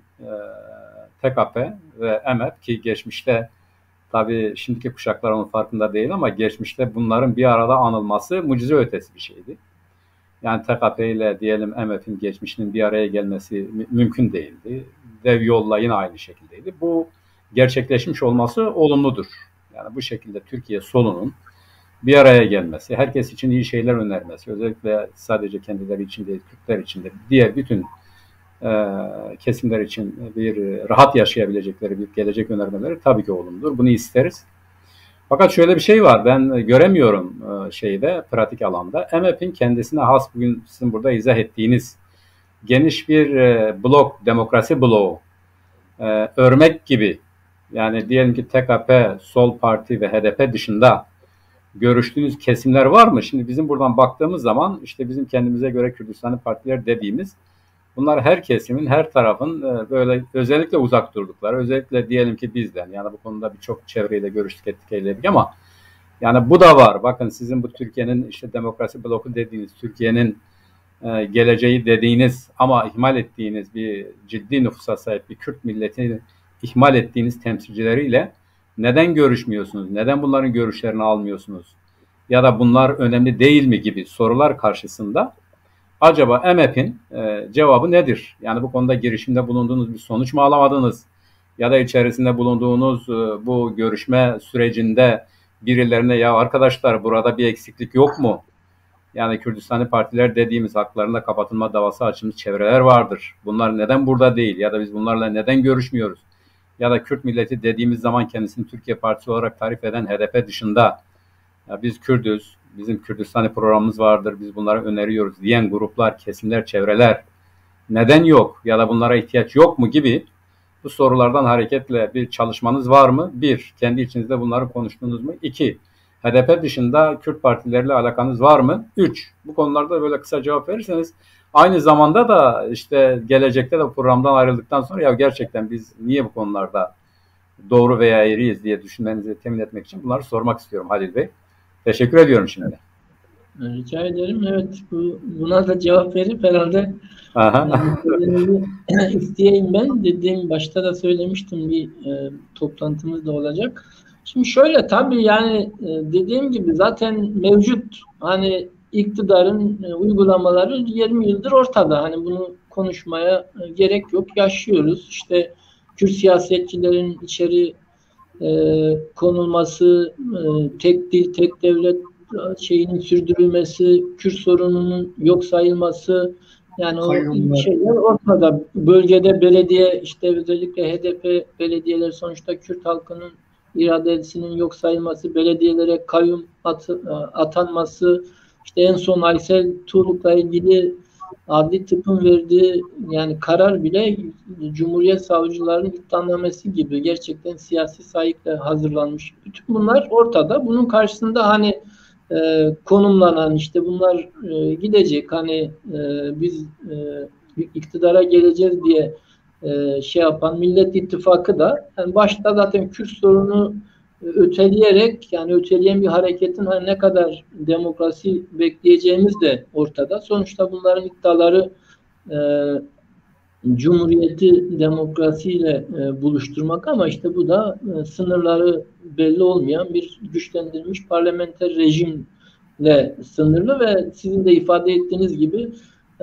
TKP ve EMEP ki geçmişte tabii şimdiki kuşaklar onun farkında değil ama geçmişte bunların bir arada anılması mucize ötesi bir şeydi. Yani TKP ile diyelim EMEP'in geçmişinin bir araya gelmesi mümkün değildi. Dev Yol'la yine aynı şekildeydi. Bu gerçekleşmiş olması olumludur. Yani bu şekilde Türkiye solunun bir araya gelmesi, herkes için iyi şeyler önermesi, özellikle sadece kendileri için değil, Kürtler için de diğer bütün kesimler için bir rahat yaşayabilecekleri bir gelecek önermeleri tabii ki olumludur. Bunu isteriz. Fakat şöyle bir şey var, ben göremiyorum pratik alanda. EMEP'in kendisine has bugün sizin burada izah ettiğiniz geniş bir blok, demokrasi bloğu örmek gibi, yani diyelim ki TKP, Sol Parti ve HDP dışında görüştüğünüz kesimler var mı? Şimdi bizim buradan baktığımız zaman işte bizim kendimize göre Kürdistan partiler dediğimiz bunlar her kesimin, her tarafın böyle özellikle uzak durdukları, özellikle diyelim ki bizden, yani bu konuda birçok çevreyle görüştük, ettik, eyledik ama yani bu da var. Bakın sizin bu Türkiye'nin işte demokrasi bloku dediğiniz, Türkiye'nin geleceği dediğiniz ama ihmal ettiğiniz bir ciddi nüfusa sahip bir Kürt milletini ihmal ettiğiniz temsilcileriyle neden görüşmüyorsunuz? Neden bunların görüşlerini almıyorsunuz? Ya da bunlar önemli değil mi gibi sorular karşısında acaba EMEP'in cevabı nedir? Yani bu konuda girişimde bulunduğunuz bir sonuç mu alamadınız? Ya da içerisinde bulunduğunuz bu görüşme sürecinde birilerine ya arkadaşlar burada bir eksiklik yok mu? Yani Kürdistani partiler dediğimiz haklarında kapatılma davası açılmış çevreler vardır. Bunlar neden burada değil? Ya da biz bunlarla neden görüşmüyoruz? Ya da Kürt milleti dediğimiz zaman kendisini Türkiye Partisi olarak tarif eden HDP dışında ya biz Kürdüz, bizim Kürdistani programımız vardır, biz bunları öneriyoruz diyen gruplar, kesimler, çevreler neden yok ya da bunlara ihtiyaç yok mu gibi bu sorulardan hareketle bir çalışmanız var mı? Bir, kendi içinizde bunları konuştunuz mu? İki, HDP dışında Kürt partileriyle alakanız var mı? Üç, bu konularda böyle kısa cevap verirseniz aynı zamanda da işte gelecekte de programdan ayrıldıktan sonra ya gerçekten biz niye bu konularda doğru veya eğriyiz diye düşünmenizi temin etmek için bunları sormak istiyorum Halil Bey. Teşekkür ediyorum şimdi. Rica ederim. Evet, buna da cevap verip herhalde isteyeyim ben. Dediğim başta da söylemiştim bir toplantımız da olacak. Şimdi şöyle tabii yani dediğim gibi zaten mevcut hani iktidarın uygulamaları 20 yıldır ortada. Hani bunu konuşmaya gerek yok. Yaşıyoruz. İşte Kürt siyasetçilerin içeri konulması, tek dil, tek devlet şeyinin sürdürülmesi, Kürt sorununun yok sayılması, yani o şeyler ortada. Bölgede belediye, işte özellikle HDP belediyeleri sonuçta Kürt halkının iradesinin yok sayılması, belediyelere kayyum atanması, işte en son Aysel Tuğluk'la ilgili adli tıpın verdiği yani karar bile Cumhuriyet savcılarının iddianamesi gibi gerçekten siyasi sayıkla hazırlanmış. Bütün bunlar ortada. Bunun karşısında hani konumlanan işte bunlar gidecek. Hani biz iktidara geleceğiz diye şey yapan Millet İttifakı da yani başta zaten Kürt sorunu öteleyerek yani öteleyen bir hareketin hani ne kadar demokrasi bekleyeceğimiz de ortada. Sonuçta bunların iddiaları Cumhuriyeti demokrasiyle buluşturmak ama işte bu da sınırları belli olmayan bir güçlendirilmiş parlamenter rejimle sınırlı ve sizin de ifade ettiğiniz gibi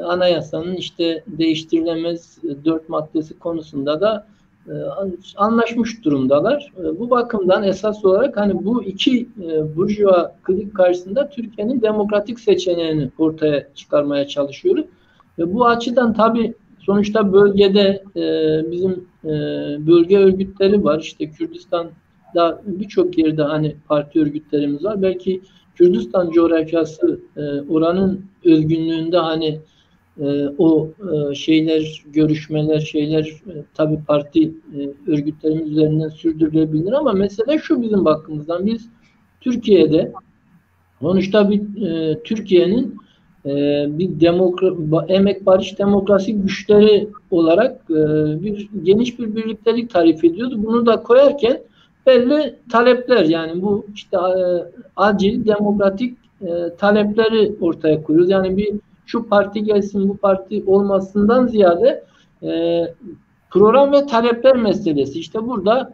anayasanın işte değiştirilemez 4 maddesi konusunda da anlaşmış durumdalar. Bu bakımdan esas olarak hani bu iki burjuva klik karşısında Türkiye'nin demokratik seçeneğini ortaya çıkarmaya çalışıyoruz. Ve bu açıdan tabii sonuçta bölgede bizim bölge örgütleri var. İşte Kürdistan'da birçok yerde hani parti örgütlerimiz var. Belki Kürdistan coğrafyası oranın özgünlüğünde hani o şeyler, görüşmeler, tabii parti örgütlerimiz üzerinden sürdürülebilir ama mesele şu bizim bakımızdan biz Türkiye'de sonuçta bir Türkiye'nin bir emek barış demokrasi güçleri olarak bir geniş bir birliktelik tarif ediyordu. Bunu da koyarken belli talepler yani bu işte acil demokratik talepleri ortaya koyuyoruz. Yani bir şu parti gelsin bu parti olmasından ziyade program ve talepler meselesi. İşte burada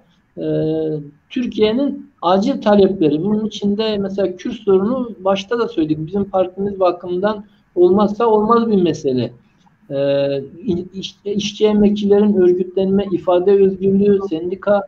Türkiye'nin acil talepleri. Bunun içinde mesela Kürt sorunu başta da söyledik. Bizim partimiz bakımından olmazsa olmaz bir mesele. İşçi emekçilerin örgütlenme, ifade özgürlüğü, sendika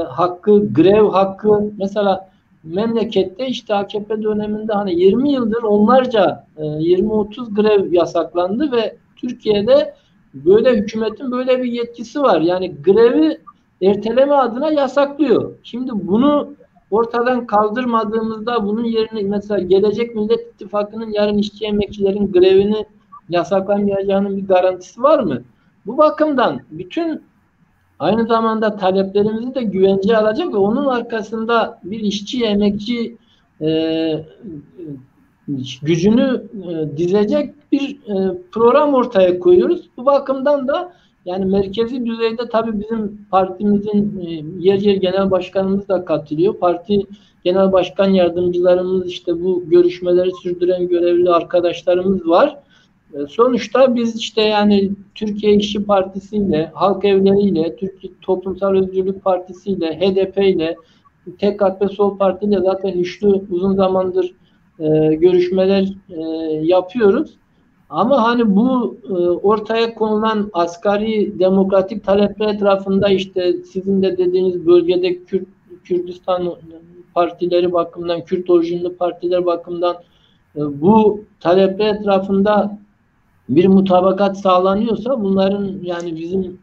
hakkı, grev hakkı. Mesela memlekette işte AKP döneminde hani 20 yıldır onlarca 20-30 grev yasaklandı ve Türkiye'de böyle hükümetin böyle bir yetkisi var. Yani grevi erteleme adına yasaklıyor. Şimdi bunu ortadan kaldırmadığımızda bunun yerine mesela Gelecek Millet İttifakı'nın yarın işçi emekçilerin grevini yasaklamayacağının bir garantisi var mı? Bu bakımdan bütün aynı zamanda taleplerimizi de güvenceye alacak ve onun arkasında bir işçi emekçi gücünü dizecek bir program ortaya koyuyoruz. Bu bakımdan da yani merkezi düzeyde tabii bizim partimizin yer yer genel başkanımız da katılıyor. Parti genel başkan yardımcılarımız işte bu görüşmeleri sürdüren görevli arkadaşlarımız var. Sonuçta biz işte yani Türkiye İşçi Partisi ile, Halk Evleri ile, Türkiye Toplumsal Özgürlük Partisi ile, HDP ile, TKP Sol Parti ile zaten üçlü uzun zamandır görüşmeler yapıyoruz. Ama hani bu ortaya konulan asgari demokratik talepler etrafında işte sizin de dediğiniz bölgede Kürdistan partileri bakımından, Kürt orijinli partiler bakımından bu talepler etrafında bir mutabakat sağlanıyorsa bunların yani bizim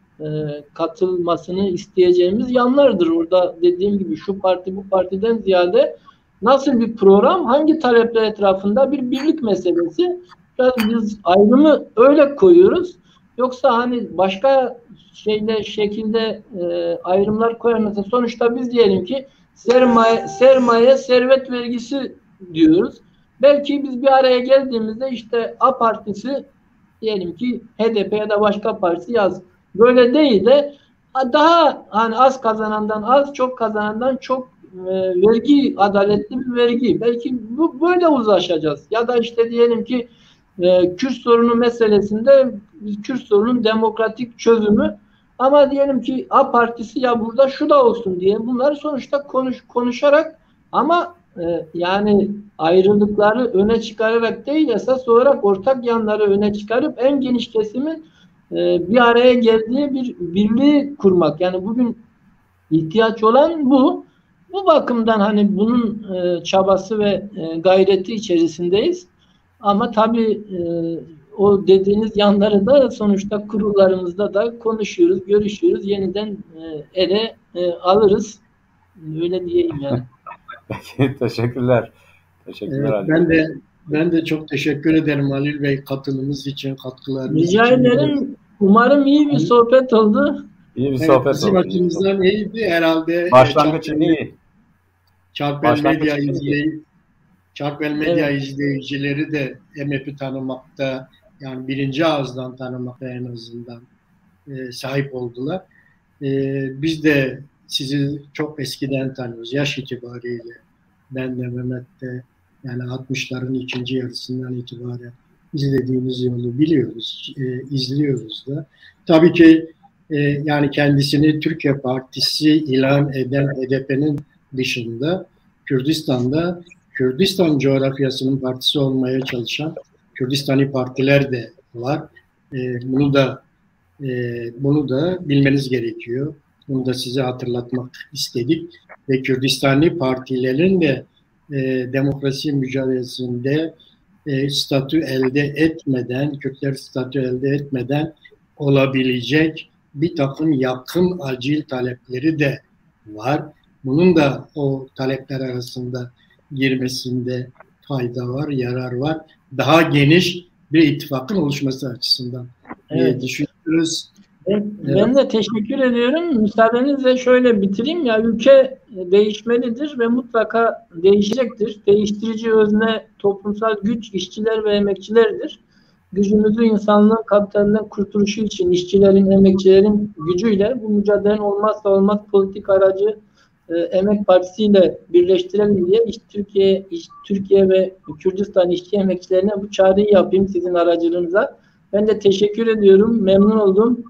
katılmasını isteyeceğimiz yanlardır. Orada dediğim gibi şu parti bu partiden ziyade nasıl bir program, hangi talepler etrafında bir birlik meselesi. Biraz biz ayrımı öyle koyuyoruz. Yoksa hani başka şekilde ayrımlar koyarsa sonuçta biz diyelim ki sermaye servet vergisi diyoruz. Belki biz bir araya geldiğimizde işte A partisi diyelim ki HDP ya da başka partisi yaz. Böyle değil de daha hani az kazanandan az, çok kazanandan çok vergi, adaletli bir vergi. Belki bu böyle uzlaşacağız. Ya da işte diyelim ki Kürt sorunu meselesinde Kürt sorunun demokratik çözümü ama diyelim ki A partisi ya burada şu da olsun diye bunları sonuçta konuşarak ama yani ayrılıkları öne çıkararak değil esas olarak ortak yanları öne çıkarıp en geniş kesimin bir araya geldiği bir birliği kurmak. Yani bugün ihtiyaç olan bu. Bu bakımdan hani bunun çabası ve gayreti içerisindeyiz. Ama tabii o dediğiniz yanları da sonuçta kurullarımızda da konuşuyoruz, görüşüyoruz. Yeniden ele alırız. Öyle diyeyim yani. Peki, teşekkürler. Teşekkürler. Ben de çok teşekkür ederim Halil Bey katılımınız için, katkılarınız için. Rica ederim. Umarım iyi bir sohbet oldu. İyi bir sohbet oldu. Bizim açımızdan iyiydi herhalde. Başlangıç iyi. Çarper Medya izleyip Çarkvel Medya izleyicileri de MHP'i tanımakta, yani birinci ağızdan tanımakta en azından sahip oldular. Biz de sizi çok eskiden tanıyoruz. Yaş itibariyle. Ben de Mehmet de yani 60'ların ikinci yarısından itibaren izlediğimiz yolu biliyoruz, izliyoruz da. Tabii ki yani kendisini Türkiye Partisi ilan eden HDP'nin dışında Kürdistan'da Kürdistan coğrafyasının partisi olmaya çalışan Kürdistani partiler de var. Bunu da bilmeniz gerekiyor. Bunu da size hatırlatmak istedik. Ve Kürdistani partilerin de demokrasi mücadelesinde statü elde etmeden, Kürtler statü elde etmeden olabilecek bir takım yakın acil talepleri de var. Bunun da o talepler arasında girmesinde fayda var, yarar var. Daha geniş bir ittifakın oluşması açısından düşünüyoruz. Ben de teşekkür ediyorum. Müsaadenizle şöyle bitireyim. Ya ülke değişmelidir ve mutlaka değişecektir. Değiştirici özne toplumsal güç işçiler ve emekçilerdir. Gücümüzü insanlığın kapitalinden kurtuluşu için işçilerin, emekçilerin gücüyle bu mücadelenin olmazsa olmaz politik aracı Emek Partisi ile birleştirelim diye Türkiye ve Kürdistan işçi emekçilerine bu çağrıyı yapayım sizin aracılığınıza. Ben de teşekkür ediyorum. Memnun oldum.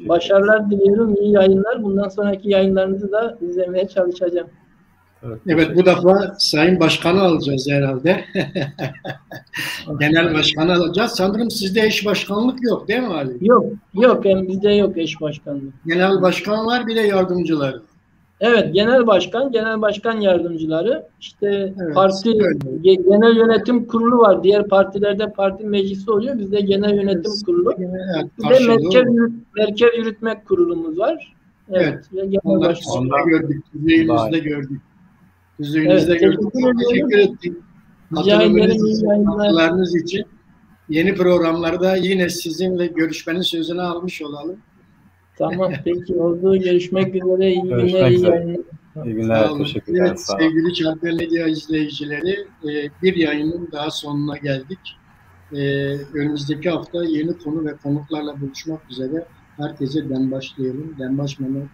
Başarılar diliyorum. İyi yayınlar. Bundan sonraki yayınlarınızı da izlemeye çalışacağım. Evet, bu defa Sayın Başkan'ı alacağız herhalde. Genel Başkan'ı alacağız. Sanırım sizde eş başkanlık yok değil mi Ali? Yok. Yani bizde yok eş başkanlık. Genel başkan var, bir de yardımcıları. Evet, genel başkan yardımcıları, işte evet, parti genel yönetim kurulu var. Diğer partilerde parti meclisi oluyor. Bizde genel yönetim kurulu. Evet, bir de merkez yürütme kurulumuz var. Evet. Ondan gördük. Düzeyimizde gördük. Düzeyimizde gördük. Teşekkür ettik. Hatırlamanız için yeni programlarda yine sizinle görüşmenin sözünü almış olalım. Tamam, peki oldu. Görüşmek üzere. İyi günler, iyi yayınlar. İyi günler, teşekkürler. Evet, sevgili Çarkvel Medya izleyicileri, bir yayının daha sonuna geldik. Önümüzdeki hafta yeni konu ve konuklarla buluşmak üzere. Herkese Denbaş diyelim. Denbaş Mehmet.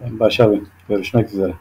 Denbaş abi, görüşmek üzere.